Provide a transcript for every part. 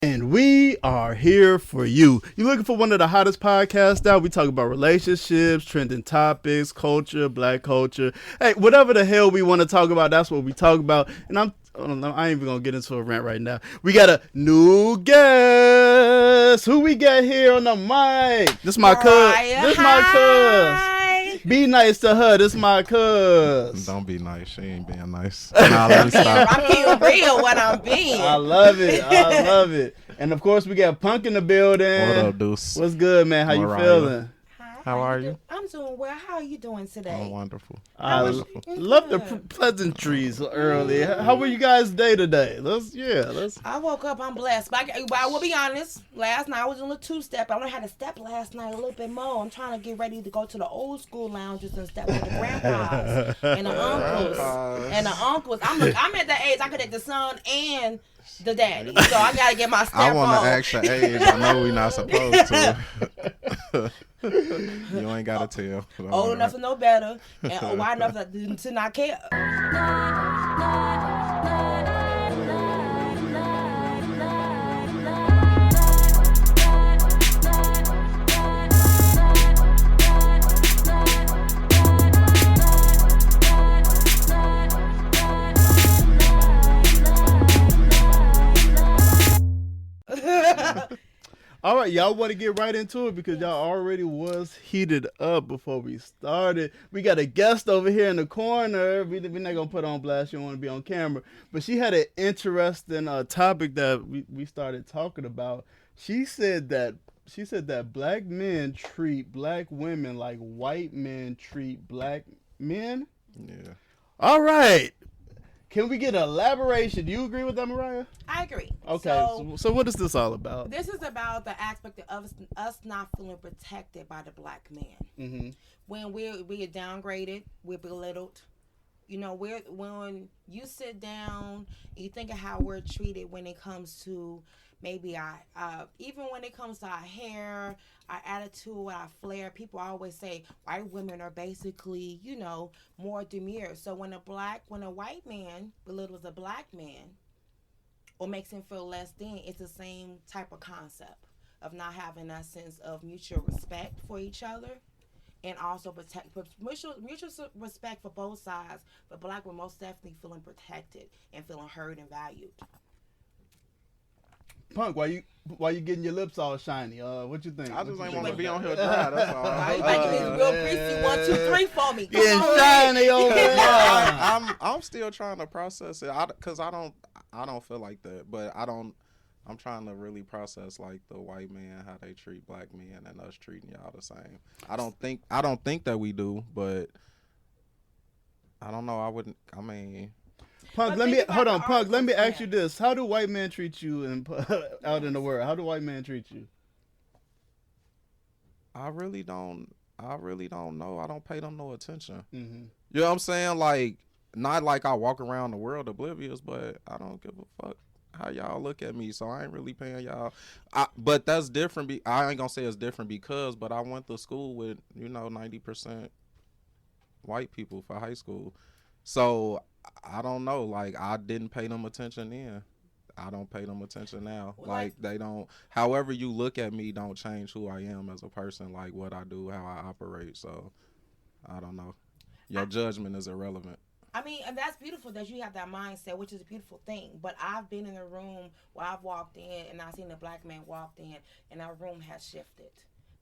And we are here for you. You looking for one of the hottest podcasts out? We talk about relationships, trending topics, culture, black culture. Hey, whatever the hell we want to talk about, that's what we talk about. And I ain't even gonna get into a rant right now. We got a new guest. Who we got here on the mic? This my Moriah, cuz. This my cuz. Be nice to her. This my cuz. Don't be nice. She ain't being nice. Nah, let me stop. I'm being real when I'm being. I love it. I love it. And of course, we got Punk in the building. What up, Deuce? What's good, man? How Moriah. you feeling? Hi, How are you? I'm doing well. How are you doing today? I'm wonderful. I Wonderful. love the pleasantries early. How were you guys' day today? Let's. I woke up. I'm blessed. But I will be honest. Last night I was on a two-step. I only had to step last night a little bit more. I'm trying to get ready to go to the old school lounges and step with the grandpas and the uncles and the uncles. I'm at the age I could have the son and the daddy. So I gotta get my step I want on. to ask the age. I know we're not supposed to. You ain't got to tell. Old enough to know better and wide enough to not care. All right, y'all want to get right into it because y'all already was heated up before we started. We got a guest over here in the corner. We're not gonna put on blast. You don't want to be on camera, but she had an interesting topic that we started talking about. She said that black men treat black women like white men treat black men. Yeah. All right. Can we get an elaboration? Do you agree with that, Moriah? I agree. Okay, so what is this all about? This is about the aspect of us not feeling protected by the black man. Mm-hmm. When we are downgraded, we're belittled. You know, when you sit down and you think of how we're treated when it comes to maybe our even when it comes to our hair, our attitude, our flair, people always say white women are basically, you know, more demure. So when a white man belittles a black man or makes him feel less than, it's the same type of concept of not having that sense of mutual respect for each other. And also mutual respect for both sides, but black women most definitely feeling protected and feeling heard and valued. Punk, why you getting your lips all shiny? What you think? I just ain't want to be on here dry. That's all. You making this real greasy 1, 2, 3 for me. Getting shiny over there. I'm still trying to process it because I don't feel like that, but I'm trying to really process like the white man, how they treat black men and us treating y'all the same. I don't think that we do, but I don't know. I mean, Punk, Punk, let me ask you this: how do white men treat you out in the world? How do white men treat you? I really don't know. I don't pay them no attention. Mm-hmm. You know what I'm saying? Like, not like I walk around the world oblivious, but I don't give a fuck how y'all look at me, so I ain't really paying y'all. But that's different. I ain't gonna say it's different but I went to school with 90% white people for high school, so I don't know. Like, I didn't pay them attention then. I don't pay them attention now. Like, they don't. However you look at me don't change who I am as a person. Like, what I do, how I operate. So I don't know. Your judgment is irrelevant. I mean, and that's beautiful that you have that mindset, which is a beautiful thing. But I've been in a room where I've walked in and I've seen a black man walked in and our room has shifted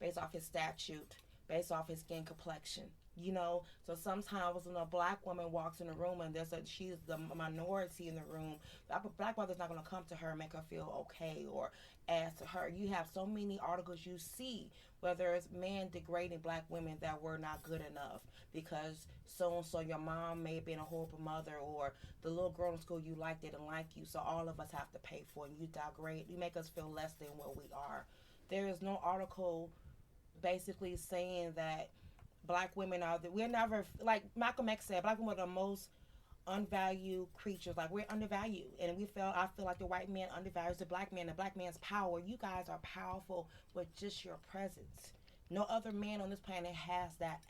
based off his statute, based off his skin complexion. You know, so sometimes when a black woman walks in the room and she's the minority in the room, the black mother's not going to come to her and make her feel okay or ask to her. You have so many articles you see, whether it's men degrading black women that were not good enough because so your mom may have been a horrible mother or the little girl in school you liked didn't like you, so all of us have to pay for it. And you degrade, you make us feel less than what we are. There is no article basically saying that black women we're never, like Malcolm X said, black women are the most unvalued creatures. Like, we're undervalued, and I feel like the white man undervalues the black man. The black man's power. You guys are powerful with just your presence. No other man on this planet has that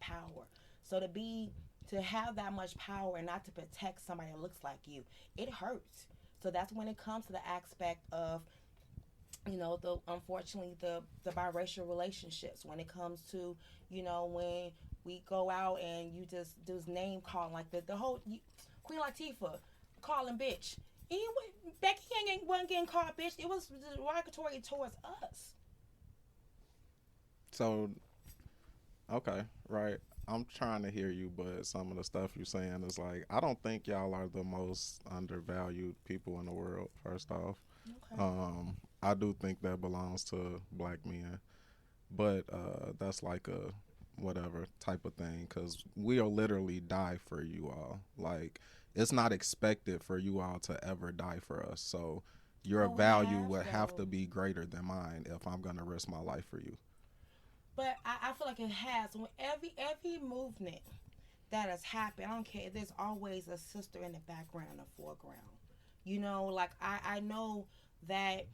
power. So to have that much power and not to protect somebody that looks like you, it hurts. So that's when it comes to the aspect of, the unfortunately the biracial relationships. When it comes to, when we go out and you just do name calling, like the whole Queen Latifah calling bitch. Becky wasn't getting called bitch. It was derogatory towards us. So, okay, right. I'm trying to hear you, but some of the stuff you're saying is like, I don't think y'all are the most undervalued people in the world, first off. Okay. I do think that belongs to black men, but that's like a whatever type of thing, because we'll literally die for you all. Like, it's not expected for you all to ever die for us. So your Well, we value have, would have though. to be greater than mine if I'm going to risk my life for you. But I feel like it has. When every movement that has happened, I don't care. There's always a sister in the background or foreground. Like I know that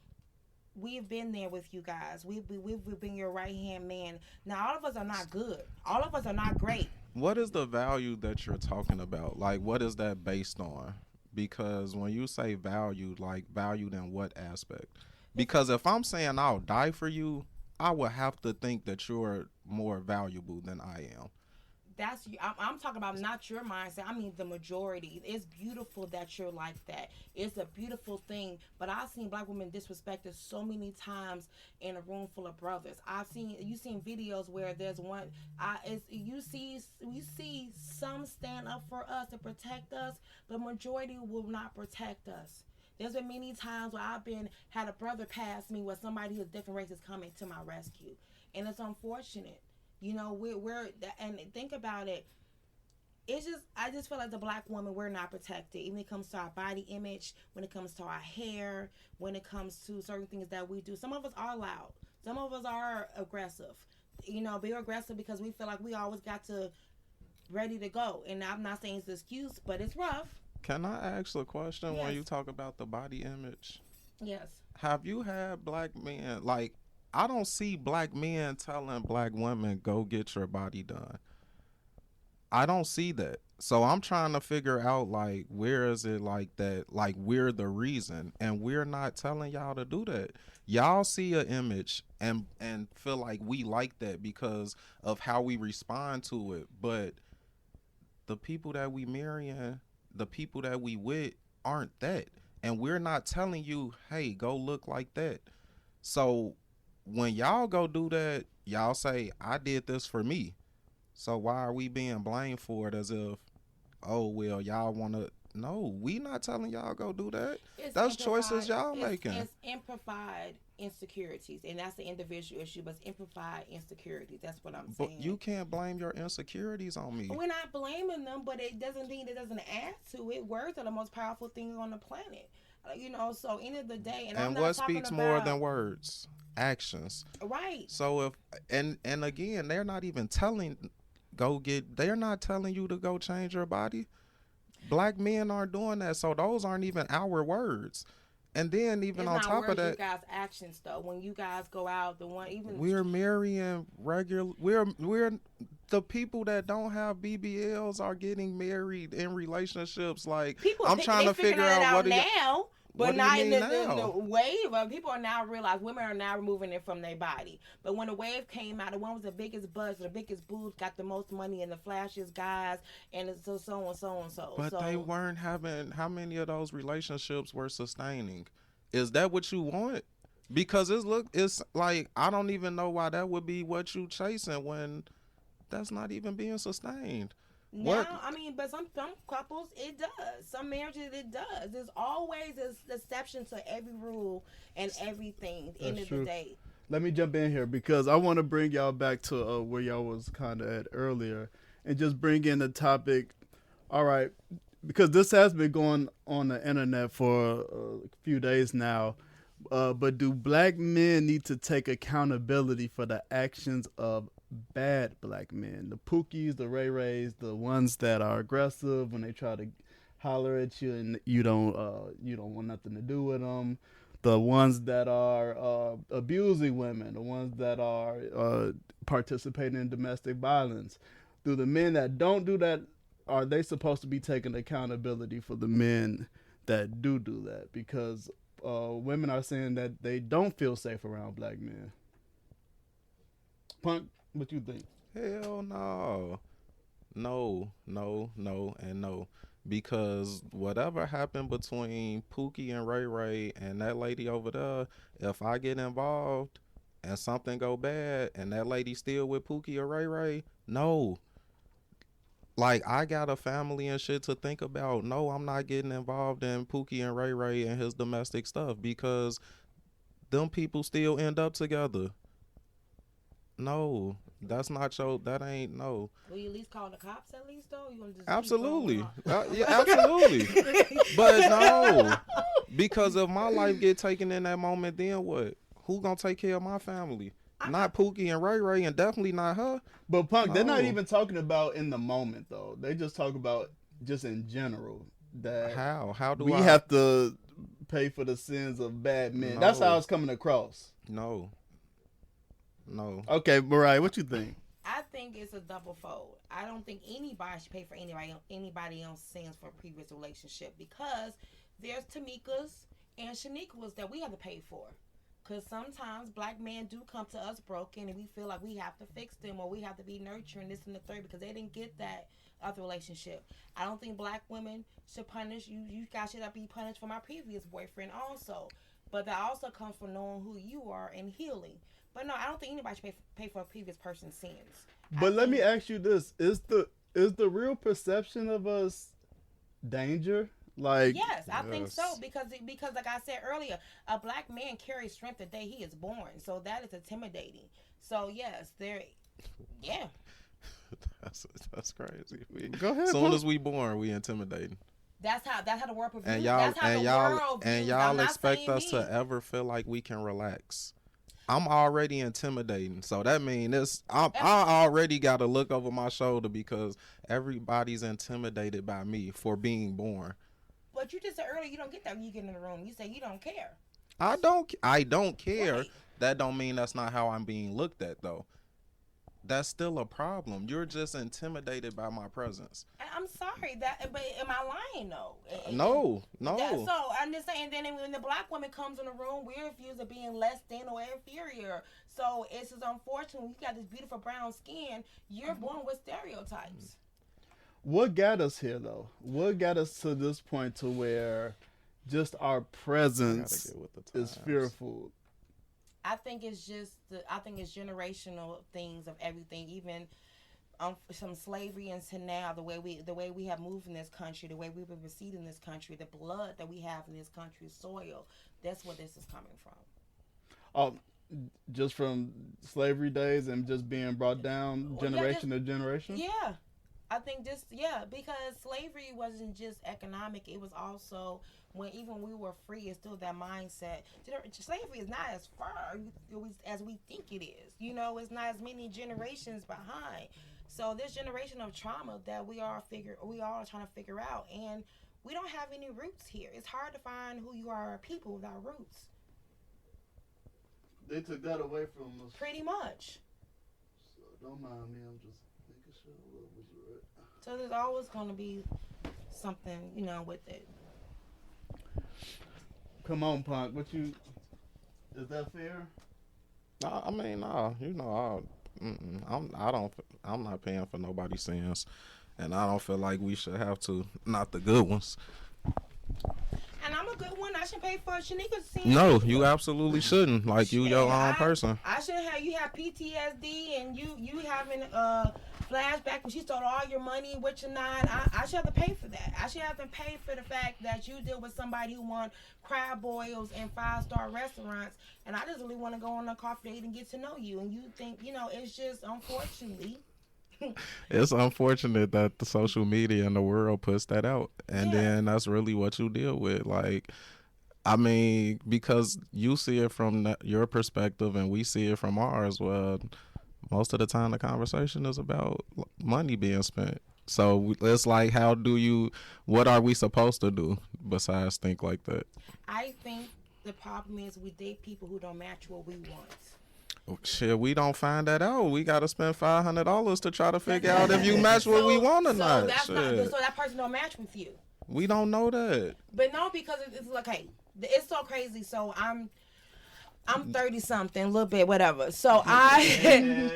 we've been there with you guys. We've been your right hand man. Now all of us are not good. All of us are not great. What is the value that you're talking about? Like, what is that based on? Because when you say valued, like valued in what aspect? Because if I'm saying I'll die for you, I would have to think that you're more valuable than I am. That's you. I'm talking about not your mindset. I mean the majority. It's beautiful that you're like that. It's a beautiful thing. But I've seen black women disrespected so many times in a room full of brothers. You seen videos where there's one. You see some stand up for us to protect us, but majority will not protect us. There's been many times where had a brother pass me where somebody who's different races coming to my rescue, and it's unfortunate. And think about it. I just feel like the black woman, we're not protected. Even when it comes to our body image, when it comes to our hair, when it comes to certain things that we do. Some of us are loud. Some of us are aggressive. Be aggressive because we feel like we always got to ready to go. And I'm not saying it's an excuse, but it's rough. Can I ask a question Yes. when you talk about the body image? Yes. Have you had black men, like, I don't see black men telling black women, go get your body done. I don't see that. So I'm trying to figure out, like, where is it like that? Like, we're the reason, and we're not telling y'all to do that. Y'all see an image and feel like we like that because of how we respond to it. But the people that we marrying, the people that we with aren't that. And we're not telling you, hey, go look like that. So when y'all go do that, y'all say, I did this for me. So why are we being blamed for it as if, oh, well, y'all want to. No, we not telling y'all go do that. Those choices y'all making. It's amplified insecurities, and that's the individual issue, but it's amplified insecurities. That's what I'm saying. But you can't blame your insecurities on me. We're not blaming them, but it doesn't mean it doesn't add to it. Words are the most powerful thing on the planet. So end of the day, and I'm not what talking speaks about, more than words? Actions. Right. So if and again, they're not even telling they're not telling you to go change your body. Black men aren't doing that, so those aren't even our words. And then even it's on not top words, of that, you guys' actions though. When you guys go out, we're marrying regular. We're the people that don't have BBLs are getting married in relationships. Like, I'm trying to figure out what now. But what do not you in mean the now? wave of people are now realize women are now removing it from their body. But when the wave came out, the one was the biggest buzz, the biggest boobs, got the most money and the flashiest guys, and so on. But they weren't having. How many of those relationships were sustaining? Is that what you want? Because it's like, I don't even know why that would be what you chasing when that's not even being sustained. Now, I mean, but some couples, it does. Some marriages, it does. There's always an exception to every rule and everything at the end of the day. Let me jump in here because I want to bring y'all back to where y'all was kind of at earlier and just bring in the topic. All right, because this has been going on the internet for a few days now. But do black men need to take accountability for the actions of bad black men? The Pookies, the Ray Rays, the ones that are aggressive when they try to holler at you and you don't want nothing to do with them. The ones that are abusing women, the ones that are participating in domestic violence. Do the men that don't do that, are they supposed to be taking accountability for the men that do that because women are saying that they don't feel safe around black men. Punk, what you think? Hell no. No, no, no, and no. Because whatever happened between Pookie and Ray Ray and that lady over there, if I get involved and something go bad and that lady still with Pookie or Ray Ray, no. Like, I got a family and shit to think about. No, I'm not getting involved in Pookie and Ray Ray and his domestic stuff because them people still end up together. No, that's not your. That ain't no. Will you at least call the cops at least though? You want to just Absolutely, yeah, absolutely. But no, because if my life get taken in that moment, then what? Who gonna take care of my family? Not Pookie and Ray Ray, and definitely not her. But Punk, they're not even talking about in the moment though. They just talk about just in general that How do we have to pay for the sins of bad men. No. That's how it's coming across. No. Okay, Moriah, what you think? I think it's a double fold. I don't think anybody should pay for anybody else's sins for a previous relationship because there's Tamikas and Shaniquas that we have to pay for. Because sometimes black men do come to us broken and we feel like we have to fix them or we have to be nurturing this and the third because they didn't get that other relationship. I don't think black women should punish you. You guys should be punished for my previous boyfriend also. But that also comes from knowing who you are and healing. But no, I don't think anybody should pay for a previous person's sins. But let me ask you this: is the real perception of us danger? Like, yes, I think so because like I said earlier, a black man carries strength the day he is born, so that is intimidating. So yes, yeah. That's crazy. Go ahead. As soon as we born, we intimidating. That's how the world views. And y'all expect us to ever feel like we can relax. I'm already intimidating, so that means I already got to look over my shoulder because everybody's intimidated by me for being born. But you just said earlier you don't get that when you get in the room. You say you don't care. I don't care. Right. That don't mean that's not how I'm being looked at though. That's still a problem. You're just intimidated by my presence. I'm sorry but am I lying though? No. So I'm just saying. Then when the black woman comes in the room, we're accused of being less than or inferior. So it's just unfortunate. When you got this beautiful brown skin, you're born with stereotypes. What got us here though? What got us to this point to where just our presence is fearful? I think it's generational things of everything, even from slavery into now, the way we have moved in this country, the way we've been received in this country, the blood that we have in this country's soil. That's where this is coming from. Just from slavery days and just being brought down generation to generation? Yeah. I think because slavery wasn't just economic, it was also even we were free, it's still that mindset. Slavery is not as far as we think it is. You know, it's not as many generations behind. So this generation of trauma that we all trying to figure out, and we don't have any roots here. It's hard to find who you are, people without roots. They took that away from us. Pretty much. So don't mind me, I'm just making sure what was right. So there's always going to be something, with it. Come on, Punk. Is that fair? I mean, I'm not paying for nobody's sins, and I don't feel like we should have to. Not the good ones. And I'm a good one. I should pay for Shanika's sins. No, you absolutely shouldn't. Like you, your own person. I should have. You have PTSD, and you having flashback when she stole all your money, which or not. I should have to pay for that. I should have to pay for the fact that you deal with somebody who want crab boils and 5-star restaurants, and I just really want to go on a coffee date and get to know you. And you think, it's just unfortunately. It's unfortunate that the social media and the world puts that out, and then that's really what you deal with. Like, I mean, because you see it from your perspective and we see it from ours. Well, most of the time the conversation is about money being spent. So it's like, what are we supposed to do besides think like that? I think the problem is we date people who don't match what we want. Shit, we don't find that out. We got to spend $500 to try to figure out if you match what we want or not. So that person don't match with you. We don't know that. But no, because it's okay. It's so crazy. So I'm 30 something, a little bit, whatever. So I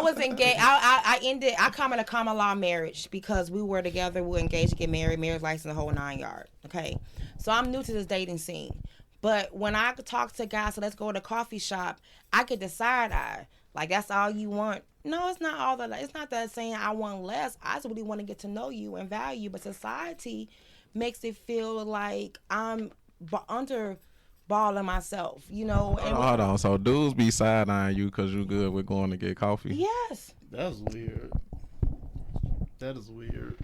was engaged. I come in a common law marriage because we were together, we were engaged to get married, marriage license, the whole 9 yards. Okay. So I'm new to this dating scene. But when I talk to guys, so let's go to the coffee shop, I could decide like that's all you want. No, it's not all that. It's not that saying I want less. I just really want to get to know you and value. But society makes it feel like I'm underballing myself, you know. And hold on. So dudes be side-eyeing you because you good with going to get coffee? Yes. That's weird. That is weird.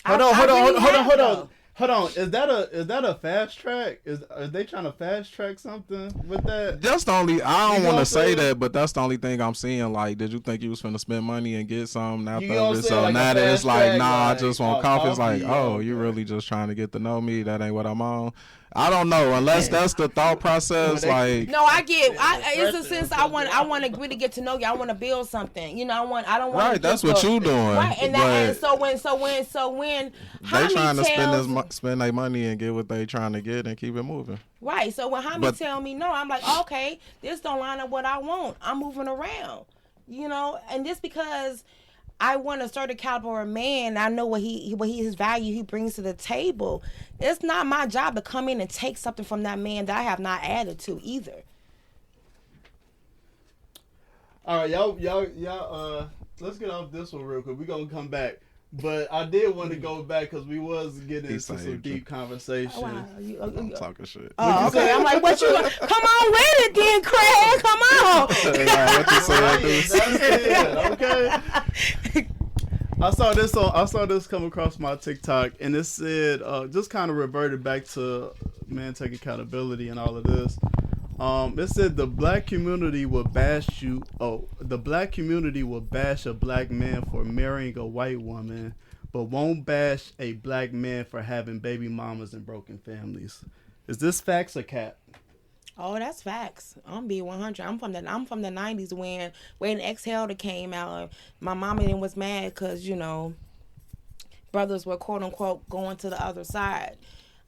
Hold on. Hold on, is that a fast track? Are they trying to fast track something with that? That's the only. I don't want to say that, but that's the only thing I'm seeing. Like, did you think you was finna spend money and get something out of it? So like now that it's like, nah, I just want coffee. It's like, oh, you really just trying to get to know me? That ain't what I'm on. I don't know, unless that's the thought process. Like, no, it's a sense I want to really get to know you. I want to build something. You know, I don't want. Right, that's what you doing. Right, and so when they trying to spend their money and get what they trying to get and keep it moving. Right, so when Hami tell me no, I'm like, okay, this don't line up what I want. I'm moving around, you know, and just because I want a certain caliber of man, I know what his value he brings to the table. It's not my job to come in and take something from that man that I have not added to either. All right, y'all. Let's get off this one real quick. We're gonna come back, but I did want to go back because we was getting into some deep conversation. Oh, wow. I'm talking shit. Oh, okay. I'm like, what you? Come on with it, then, Craig. Come on. What you saying, Deuce? That's it. Okay. I saw this come across my TikTok, and it said just kind of reverted back to man taking accountability and all of this. It said the black community will bash you. Oh, the black community will bash a black man for marrying a white woman, but won't bash a black man for having baby mamas and broken families. Is this facts or cap? Oh, that's facts. I'm being 100. I'm from the 90s when Exhale came out. My mama then was mad because, you know, brothers were quote unquote going to the other side.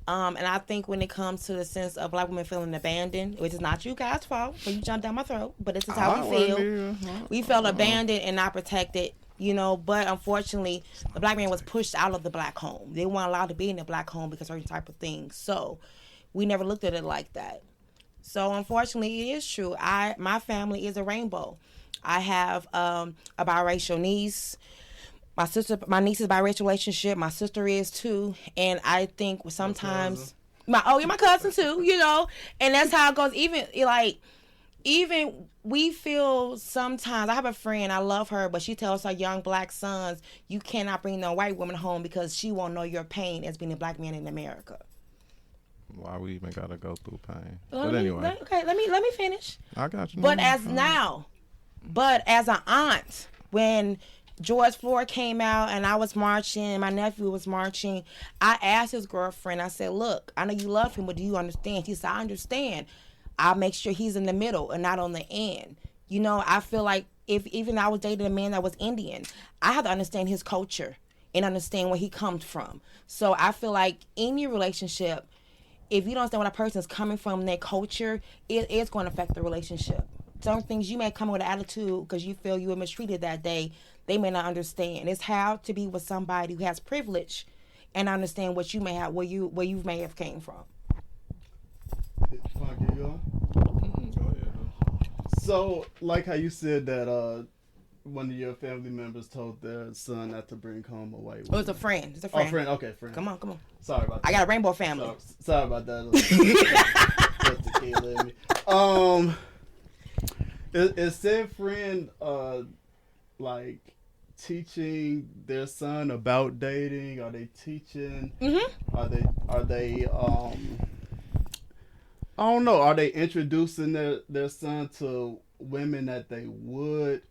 And I think when it comes to the sense of black women feeling abandoned, which is not you guys' fault, but you jumped down my throat, but this is how we feel. We felt abandoned and not protected, you know, but unfortunately, the black man was pushed out of the black home. They weren't allowed to be in the black home because of certain type of things. So we never looked at it like that. So unfortunately, it is true. My family is a rainbow. I have a biracial niece. My niece is biracial relationship. My sister is too. And I think sometimes my cousin too. You know, and that's how it goes. Even we feel sometimes. I have a friend. I love her, but she tells her young black sons, "You cannot bring no white woman home because she won't know your pain as being a black man in America." Why we even gotta go through pain? But anyway, let me finish. I got you. But as an aunt, when George Floyd came out and I was marching, my nephew was marching, I asked his girlfriend. I said, "Look, I know you love him, but do you understand?" He said, "I understand. I'll make sure he's in the middle and not on the end." You know, I feel like if even I was dating a man that was Indian, I have to understand his culture and understand where he comes from. So I feel like any relationship, if you don't understand where a person is coming from, their culture, it is going to affect the relationship. Some things you may come with an attitude because you feel you were mistreated that day, they may not understand. It's how to be with somebody who has privilege and understand what you may have, where you may have came from. So, like how you said that one of your family members told their son not to bring home a white woman. Oh, it's a friend. It's a friend. Oh, friend. Okay, friend. Come on. Sorry about that. I got a rainbow family. Sorry about that. Is said friend like teaching their son about dating? Are they teaching? Mm-hmm. Are they I don't know. Are they introducing their son to women that they would?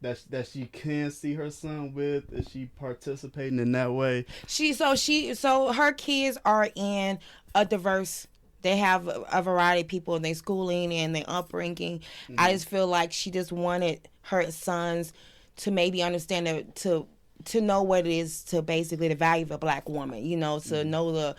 That she can see her son with? Is she participating in that way? So her kids are in a diverse. They have a variety of people in their schooling and their upbringing. Mm-hmm. I just feel like she just wanted her sons to maybe understand to to know what it is to basically the value of a black woman, you know, to know the,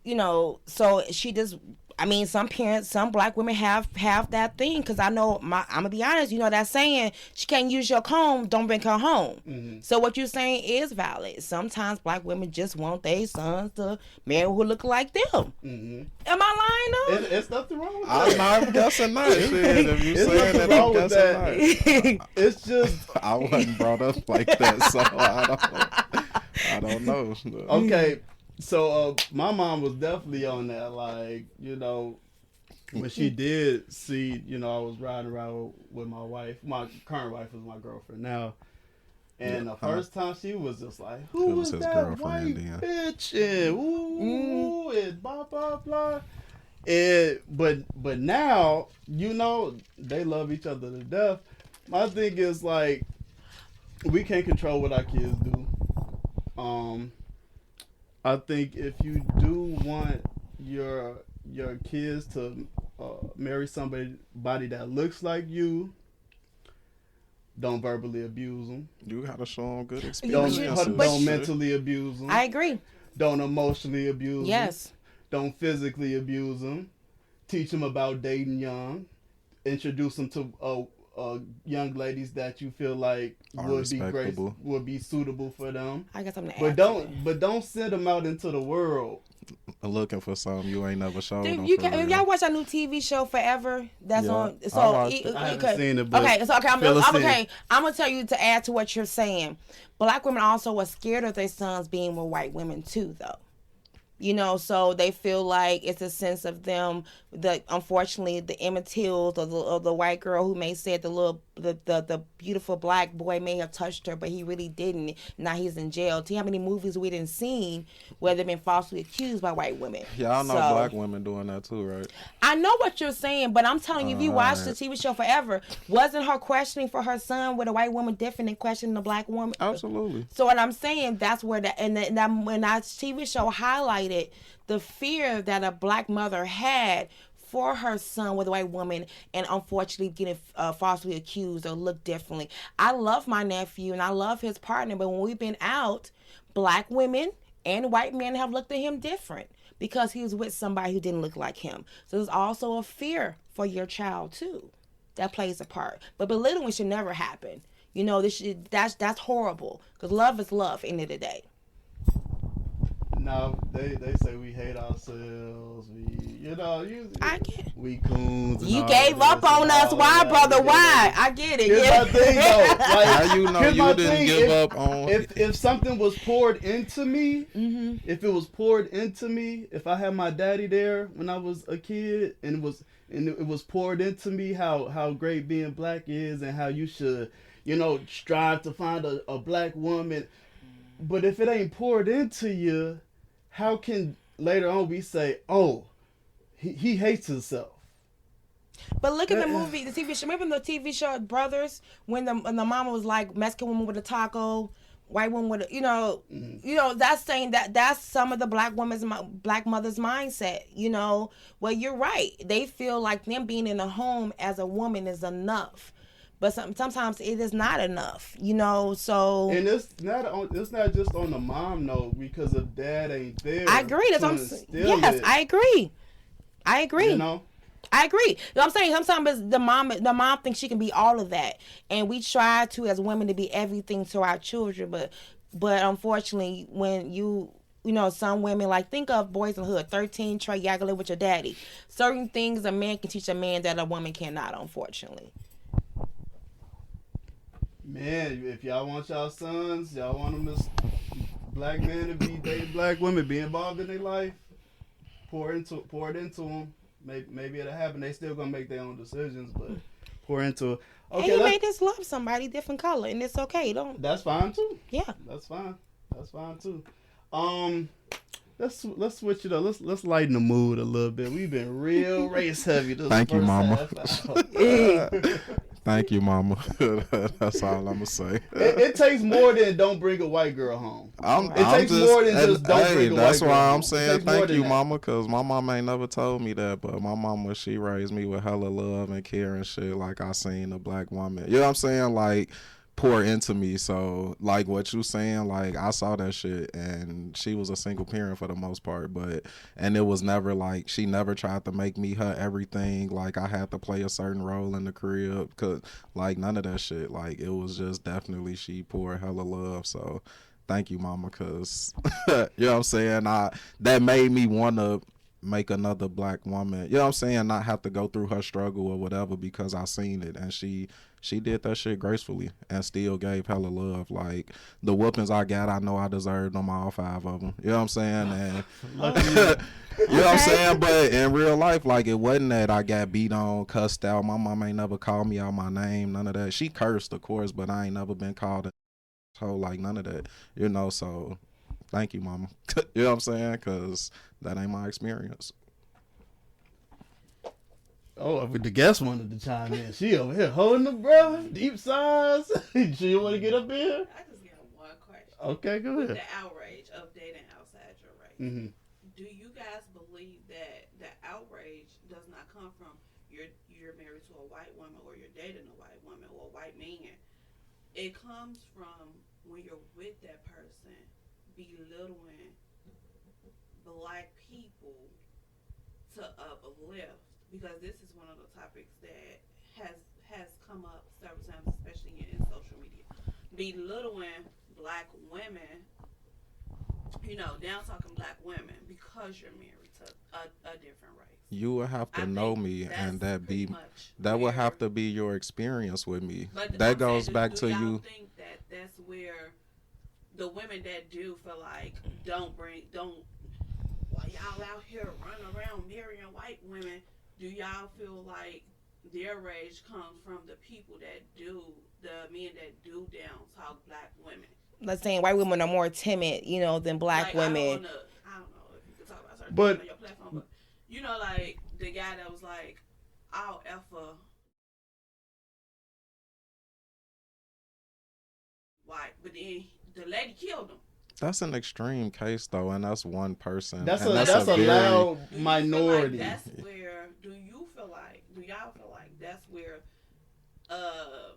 you know, so she just, I mean, some parents, some black women have that thing, because I know, I'm going to be honest, you know that saying, she can't use your comb, don't bring her home. So what you're saying is valid. Sometimes black women just want their sons to marry who look like them. Am I lying though? It's nothing wrong with that. I'm guessing not. Shit, if you It's saying nothing that, wrong I'm with guessing not. It's just, I wasn't brought up like that, so I don't know. okay. So my mom was definitely on that, like, you know, when she did see, you know, I was riding around with my wife. My current wife is my girlfriend now. And the first time she was just like, who was that white bitch? And ooh, and blah, blah, blah. And, but now, you know, they love each other to death. My thing is, like, we can't control what our kids do. I think if you do want your kids to marry somebody that looks like you, don't verbally abuse them. You gotta show them good Don't, experiences. don't mentally abuse them. I agree. Don't emotionally abuse them. Yes. Don't physically abuse them. Teach them about dating young. Introduce them to young ladies that you feel like would be great, would be suitable for them. I got something to add. But don't send them out into the world looking for something you ain't never showed them. Y'all watch our new TV show Forever? That's on. So I haven't seen it. But okay, so I'm gonna tell you to add to what you're saying. Black women also are scared of their sons being with white women too, though. You know, so they feel like it's a sense of them that, unfortunately, the Emmett Tills or the white girl who may say the beautiful black boy may have touched her, but he really didn't. Now he's in jail. See how many movies we didn't seen where they've been falsely accused by white women. Yeah, I know black women doing that too, right? I know what you're saying, but I'm telling you, if you watch the TV show Forever, wasn't her questioning for her son with a white woman different than questioning a black woman? Absolutely. So what I'm saying, that's where when that TV show highlighted the fear that a black mother had for her son with a white woman, and unfortunately getting falsely accused or looked differently. I love my nephew and I love his partner, but when we've been out, black women and white men have looked at him different because he was with somebody who didn't look like him. So there's also a fear for your child too that plays a part. But belittling should never happen. You know, that's horrible, because love is love, end of the day. No, they say we hate ourselves. I get it. We coons. You gave up on us. Why, brother? Why? I get it. Here's my thing, though. Like, how you know you didn't give up on? If something was poured into me, if it was poured into me, if I had my daddy there when I was a kid, and it was poured into me how great being black is, and how you should, strive to find a black woman. But if it ain't poured into you, how can later on we say, oh, he hates himself? But look at the movie, the TV show. Remember the TV show Brothers, when the mama was like Mexican woman with a taco, white woman with a, that's saying that's some of the black mother's mindset. Well, you're right. They feel like them being in a home as a woman is enough. But sometimes it is not enough, so... And it's not just on the mom note, because if dad ain't there... I agree. That's what I'm saying. Yes, I agree. I agree. I agree. You know what I'm saying? Sometimes the mom thinks she can be all of that. And we try to, as women, to be everything to our children. But unfortunately, when some women, like, think of Boys in the Hood, 13, Trey, you gotta live with your daddy. Certain things a man can teach a man that a woman cannot, unfortunately. Man, if y'all want y'all sons, y'all want them as black men to be dating black women, be involved in their life, pour it into them. Maybe it'll happen. They still gonna make their own decisions, but pour into it. Okay, and he made us love somebody different color, and it's okay. That's fine too. Yeah, that's fine too. Let's switch it up. Let's lighten the mood a little bit. We've been real race heavy. Thank you, Mama. Thank you, Mama. That's all I'm gonna say. It takes more than don't bring a white girl home. More than just don't bring a white girl home. That's why I'm saying thank you, Mama, because my mama ain't never told me that, but my mama, she raised me with hella love and care and shit, like I seen a black woman. You know what I'm saying? Like, pour into me. So like what you saying, like I saw that shit, and she was a single parent for the most part, and it was never like she never tried to make me her everything. Like I had to play a certain role in the crib, cause like none of that shit. Like it was just definitely she poured hella love. So thank you, mama, cause you know what I'm saying. That made me wanna make another black woman, you know what I'm saying, not have to go through her struggle or whatever, because I seen it, and she did that shit gracefully and still gave hella love. Like the whoopings I got, I know I deserved them, all 5 of them. You know what I'm saying? And you know what I'm saying? But in real life, like it wasn't that I got beat on, cussed out. My mom ain't never called me out my name, none of that. She cursed, of course, but I ain't never been called a hoe, like none of that. You know, so thank you, mama. You know what I'm saying? Because that ain't my experience. Oh, if the guest wanted to chime in, she over here holding the brother, deep sighs. She want to get up here? I just got one question. Okay, go ahead. The outrage of dating outside your race. Mm-hmm. Do you guys believe that the outrage does not come from you're married to a white woman, or you're dating a white woman or a white man? It comes from when you're with that person belittling black people to uplift, because this is one of the topics that has come up several times, especially in social media. Belittling black women, down talking black women because you're married to a different race. You would have to know me, and that would have to be your experience with me. But that goes back to y'all you. Think that that's where the women that do feel like don't while y'all out here running around marrying white women, do y'all feel like their rage comes from the men that do down talk black women? Let's say white women are more timid, than black women. I don't know if you can talk about certain But things on your platform, but like the guy that was like, I'll effer white, but then the lady killed him. That's an extreme case, though, and that's one person. That's and a loud minority. Like that's where. Do y'all feel like that's where the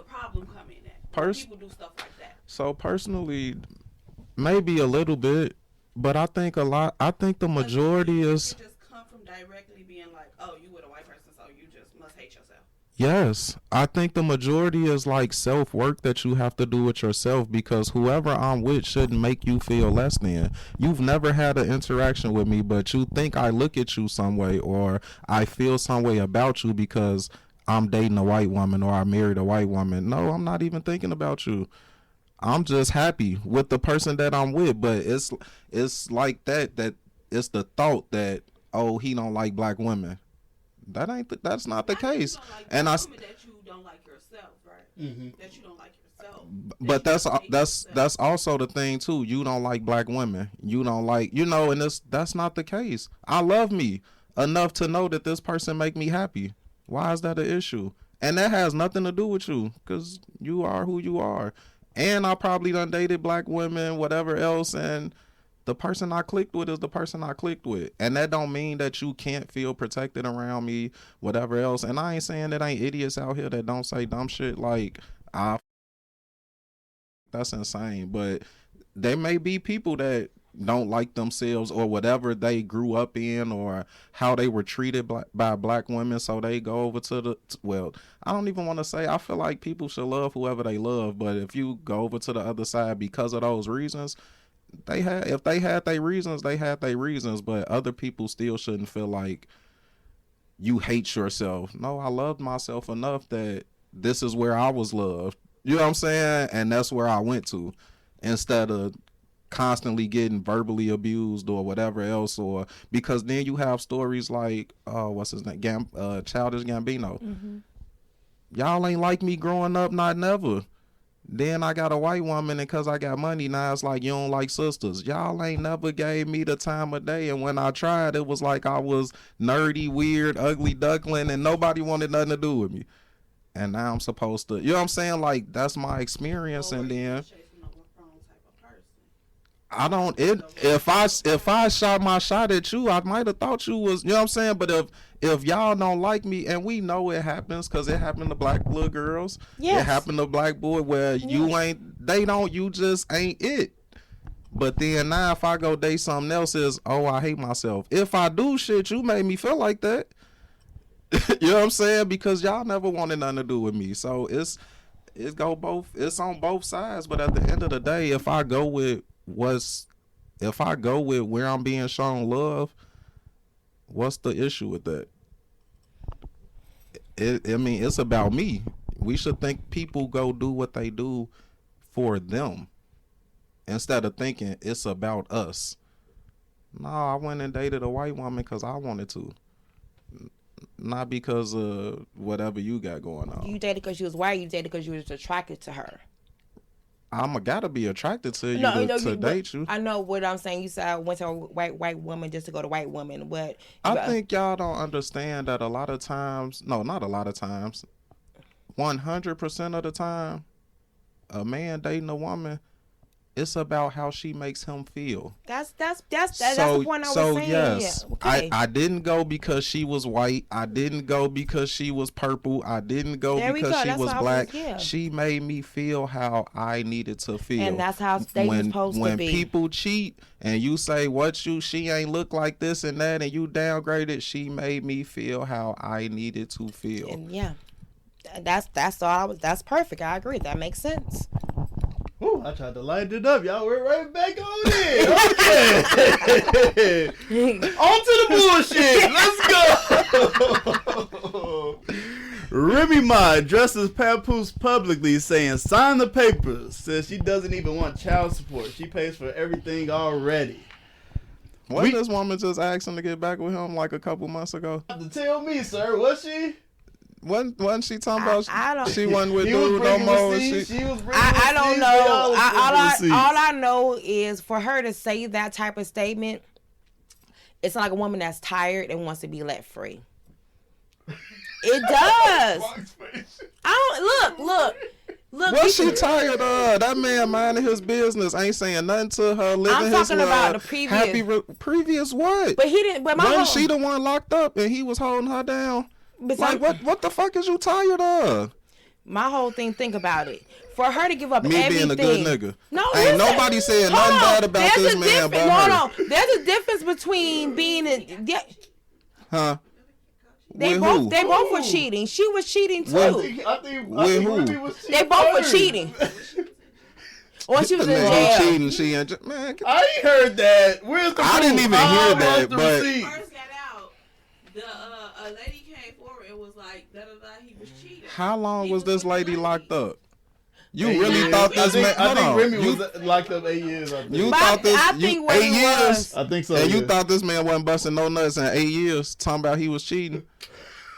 problem come in at? When people do stuff like that. So personally, maybe a little bit, but I think the majority is. It just come from directly being like, oh, you with a white person, so you just must hate yourself. Yes, I think the majority is like self-work that you have to do with yourself, because whoever I'm with shouldn't make you feel less than. You've never had an interaction with me, but you think I look at you some way, or I feel some way about you because I'm dating a white woman or I married a white woman. No, I'm not even thinking about you. I'm just happy with the person that I'm with, but it's like that it's the thought that, oh, he don't like black women. That's not the case. And that you don't like yourself, right? Mm-hmm. That you don't like yourself. But that's also the thing too. You don't like black women. You don't like, and that's not the case. I love me enough to know that this person make me happy. Why is that an issue? And that has nothing to do with you, because you are who you are. And I probably done dated black women, whatever else, and the person I clicked with is the person I clicked with. And that don't mean that you can't feel protected around me, whatever else. And I ain't saying that ain't idiots out here that don't say dumb shit like, that's insane. But there may be people that don't like themselves or whatever they grew up in or how they were treated by black women, so they go over to I don't even want to say, I feel like people should love whoever they love, but if you go over to the other side because of those reasons, if they had their reasons, they had their reasons, but other people still shouldn't feel like you hate yourself. No, I loved myself enough that this is where I was loved. You know what I'm saying? And that's where I went to, instead of constantly getting verbally abused or whatever else, or because then you have stories like what's his name, Childish Gambino. Mm-hmm. Y'all ain't like me growing up, not never. Then I got a white woman, and because I got money, now it's like you don't like sisters. Y'all ain't never gave me the time of day, and when I tried, it was like I was nerdy, weird, ugly duckling, and nobody wanted nothing to do with me. And now I'm supposed to, you know what I'm saying? Like, that's my experience, and then I don't. If I shot my shot at you, I might have thought you was. You know what I'm saying? But if y'all don't like me, and we know it happens, cause it happened to black little girls. Yes. It happened to black boy where you ain't. They don't. You just ain't it. But then now, if I go date something else, is I hate myself. If I do shit, you made me feel like that. You know what I'm saying? Because y'all never wanted nothing to do with me. So it's on both sides. But at the end of the day, if I go with where I'm being shown love, what's the issue with that? It's about me. We should think people go do what they do for them instead of thinking it's about us. No, I went and dated a white woman because I wanted to. Not because of whatever you got going on. You dated because she was white. You dated because you was attracted to her. Gotta be attracted to you to date you. I know what I'm saying. You said I went to a white woman just to go to white women, but I think y'all don't understand that a lot of times. No, not a lot of times. 100% of the time, a man dating a woman, it's about how she makes him feel. That's the point I was saying. Yes, yeah. Okay. I didn't go because she was white. I didn't go because she was purple. I didn't go because she was black. She made me feel how I needed to feel. And that's how they supposed to be. When people cheat and you say she ain't look like this and that, and you downgrade it, she made me feel how I needed to feel. And that's all. That's perfect. I agree. That makes sense. Ooh, I tried to light it up. Y'all went right back on in. Okay. On to the bullshit. Let's go. Remy Ma addresses Papoose publicly saying, sign the papers. Says she doesn't even want child support. She pays for everything already. Wasn't this woman just asking to get back with him like a couple months ago? To tell me, sir, was she? Wasn't she talking about she wasn't with He dude no more? She was bringing I don't know. All All I know is for her to say that type of statement, it's like a woman that's tired and wants to be let free. It does. Look. What she tired of? That man minding his business, ain't saying nothing to her, living his life. I'm talking about the previous. Previous what? But he didn't. But wasn't she the one locked up and he was holding her down? Like what the fuck is you tired of? My whole thing, think about it. For her to give up me everything. being a good nigga. No, ain't nobody saying nothing bad about this man but her. No. There's a difference between being Huh? They both were cheating. She was cheating too. I think Ruby was cheating. They both were cheating. Or she was in jail. Cheating, she man. I ain't heard that. Where's the proof? I didn't even hear that, but first got out, a lady came forward and was like, he was cheating. How long was this lady locked up? You really thought this man? I think Remy was locked up 8 years. I think. You thought this? I think 8 years? I think so. And you thought this man wasn't busting no nuts in 8 years? Talking about he was cheating.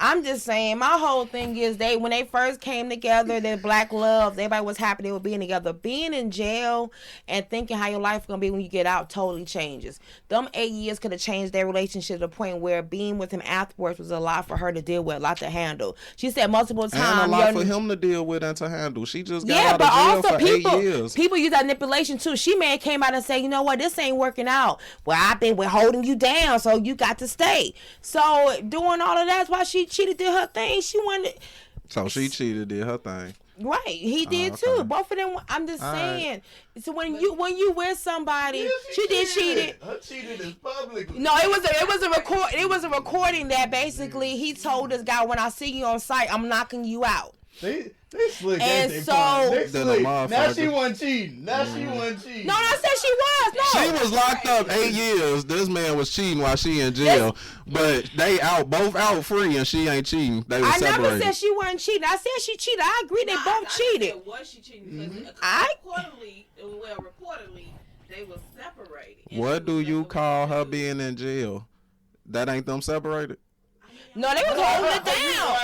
I'm just saying, my whole thing is when they first came together, their black love, everybody was happy they were being together. Being in jail and thinking how your life is going to be when you get out totally changes. Them 8 years could have changed their relationship to the point where being with him afterwards was a lot for her to deal with, a lot to handle. She said multiple times. And a lot for him to deal with and to handle. She just got out of jail for 8 years. People use that manipulation too. She came out and said, you know what, this ain't working out. Well, I've been holding you down, so you got to stay. So doing all of that's why she cheated, did her thing. She wanted. So she cheated, did her thing. Right, he did too. Both of them. I'm just saying. Right. So when you with somebody, she did cheated. Her cheated is publicly. No, it was a recording that basically he told this guy, when I see you on site, I'm knocking you out. They slick. And they so slick. Now she wasn't cheating. No, I said she was. No, she was locked up 8 years. This man was cheating while she in jail. But they both out free, and she ain't cheating. They was separated. Never said she wasn't cheating. I said she cheated. I agree. They both cheated. Was she cheating? Because reportedly, they were separated. What do you call her being in jail? That ain't them separated? No, they was holding it down.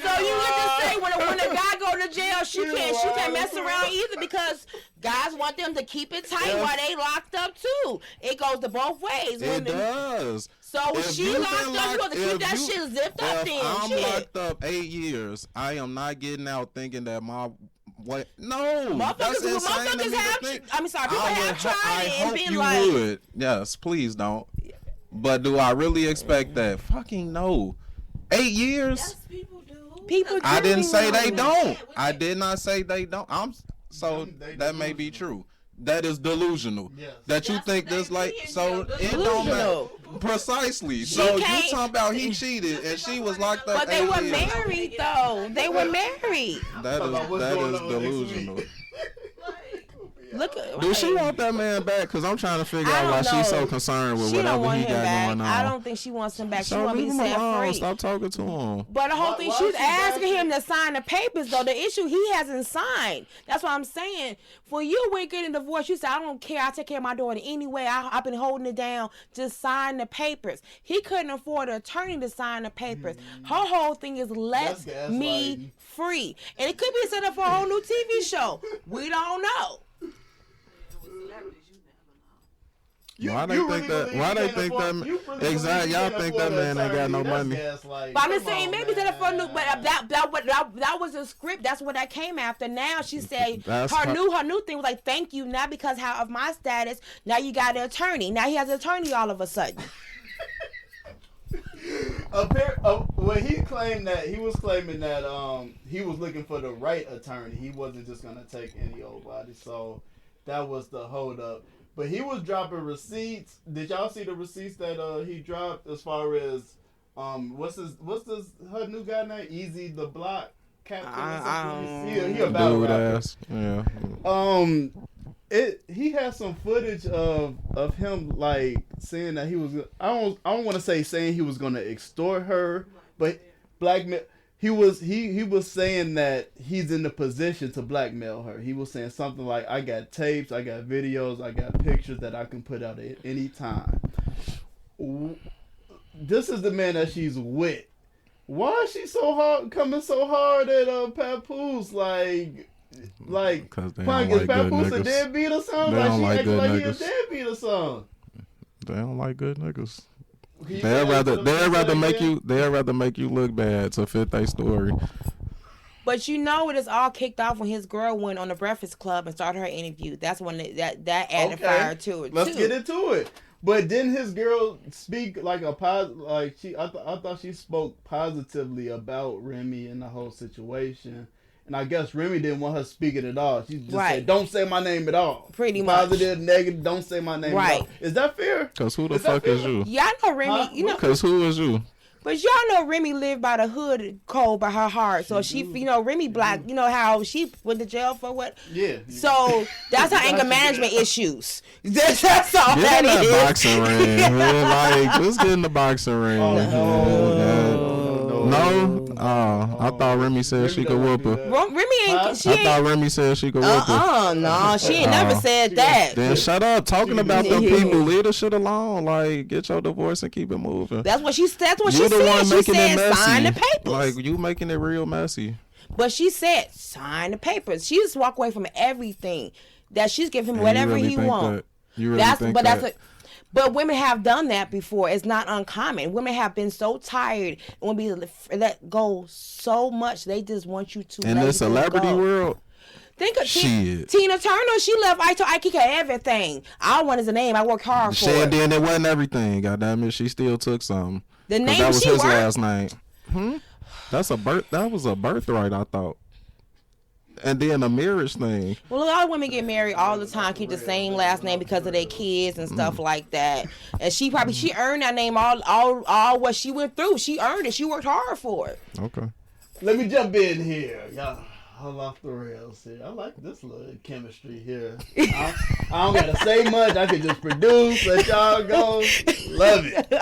So you would just say when a guy go to jail, she can't mess around either, because guys want them to keep it tight while they locked up too. It goes to both ways. It does. So when she locked up, you supposed to keep that shit zipped up then. I'm locked up 8 years, I am not getting out thinking that What? No, that's Motherfuckers, insane to me to have. think. I mean, sorry, people have tried I it and hope been you like, would. Yes, please don't. But do I really expect that? Fucking no. 8 years? Yes, people do. People I didn't do. say they don't. I did not say they don't. So that may be true. That is delusional. Yes. That you That's think what they this like be in so jail. it don't matter. Delusional. Precisely. So you can't- talking about he cheated and she was locked up. But they 8 were years. married though. They were married. That Talk about what's going is on next delusional. week. Look at. Do she want that man back? Cause I'm trying to figure I out why don't she's so know. concerned with She don't whatever want he him got back. going on. I don't think she wants him back. She So want to leave be him set alone. free. Stop talking to him. But the whole Why- thing, why she was she asking asking? him to sign the papers, though. The issue, he hasn't signed. That's what I'm saying. For you, when getting a divorce, you say, I don't care. I take care of my daughter anyway. I've been holding it down. Just sign the papers. He couldn't afford an attorney to sign the papers. Her whole thing is let That's me gaslighting. free. And it could be set up for a whole new TV show. We don't know. Why they think that? Why they think that? Exactly. Y'all think that man ain't got no money? But I'm just saying, maybe set up for a new. But that was a script. That's what that came after. Now she said her new thing was like, thank you. Now because of my status, now you got an attorney. Now he has an attorney all of a sudden. When he claimed that he was claiming that he was looking for the right attorney. He wasn't just gonna take any old body. So that was the hold up. But he was dropping receipts. Did y'all see the receipts that he dropped as far as what's her new guy name? Easy the Block Captain. He a battle Dude rapper. ass. Yeah. He has some footage of him like saying that he was. I don't want to say saying he was gonna extort her, but blackmail. He was saying that he's in the position to blackmail her. He was saying something like, "I got tapes, I got videos, I got pictures that I can put out at any time." This is the man that she's with. Why is she coming so hard at Papoose? Like, Cause they Punk, don't is like good Papoose a niggas. deadbeat or something? They Like don't she like acting good like he a niggas. deadbeat or something. They don't like good niggas. Can you They'd say rather that they'd rather make again? you look bad to fit their story. But you know it is all kicked off when his girl went on the Breakfast Club and started her interview. That's when that added fire to it. Let's too. get into it. But didn't his girl speak like a I thought she spoke positively about Remy and the whole situation. And I guess Remy didn't want her speaking at all. She just said, "Don't say my name at all." Pretty much. Positive, negative, don't say my name at all. Is that fair? Cause who the Is that fuck is fair? you? Y'all know Remy. Huh? You know, Cause who is you? but y'all know Remy lived by the hood code by her heart. So she Remy Black. You know how she went to jail for what? Yeah. So that's her anger management issues. That's all Get that in that is. boxing ring. Man. Like, let's get in the boxing ring. Oh, no. No? Oh, I thought Remy said she could whoop her. Remy ain't. She I ain't. thought Remy said she could whoop her. No, she ain't never said that. Then shut up. Talking about them people, leave the shit alone. Like, get your divorce and keep it moving. That's what she said. You She the one said. She making it said messy. sign the papers. Like, you making it real messy. But she said sign the papers. She just walk away from everything. That she's giving him And whatever you really he think wants. that- You really think that? But women have done that before. It's not uncommon. Women have been so tired and will be let go so much. They just want you to In let the it celebrity go. world, Think of shit. Tina Turner. She left Ike everything. All I want is a name. I work hard for Shit, it. then it wasn't everything. Goddamn it, she still took something. The 'Cause name that was she his worked. last name. That's a birth. That was a birthright, I thought. And then a marriage thing. Well, a lot of women get married all the time, keep the same last name because of their kids and stuff like that. And she earned that name all what she went through. She earned it. She worked hard for it. Okay. Let me jump in here. Y'all, all off the rails here. I like this little chemistry here. I don't gotta say much. I can just produce, let y'all go. Love it.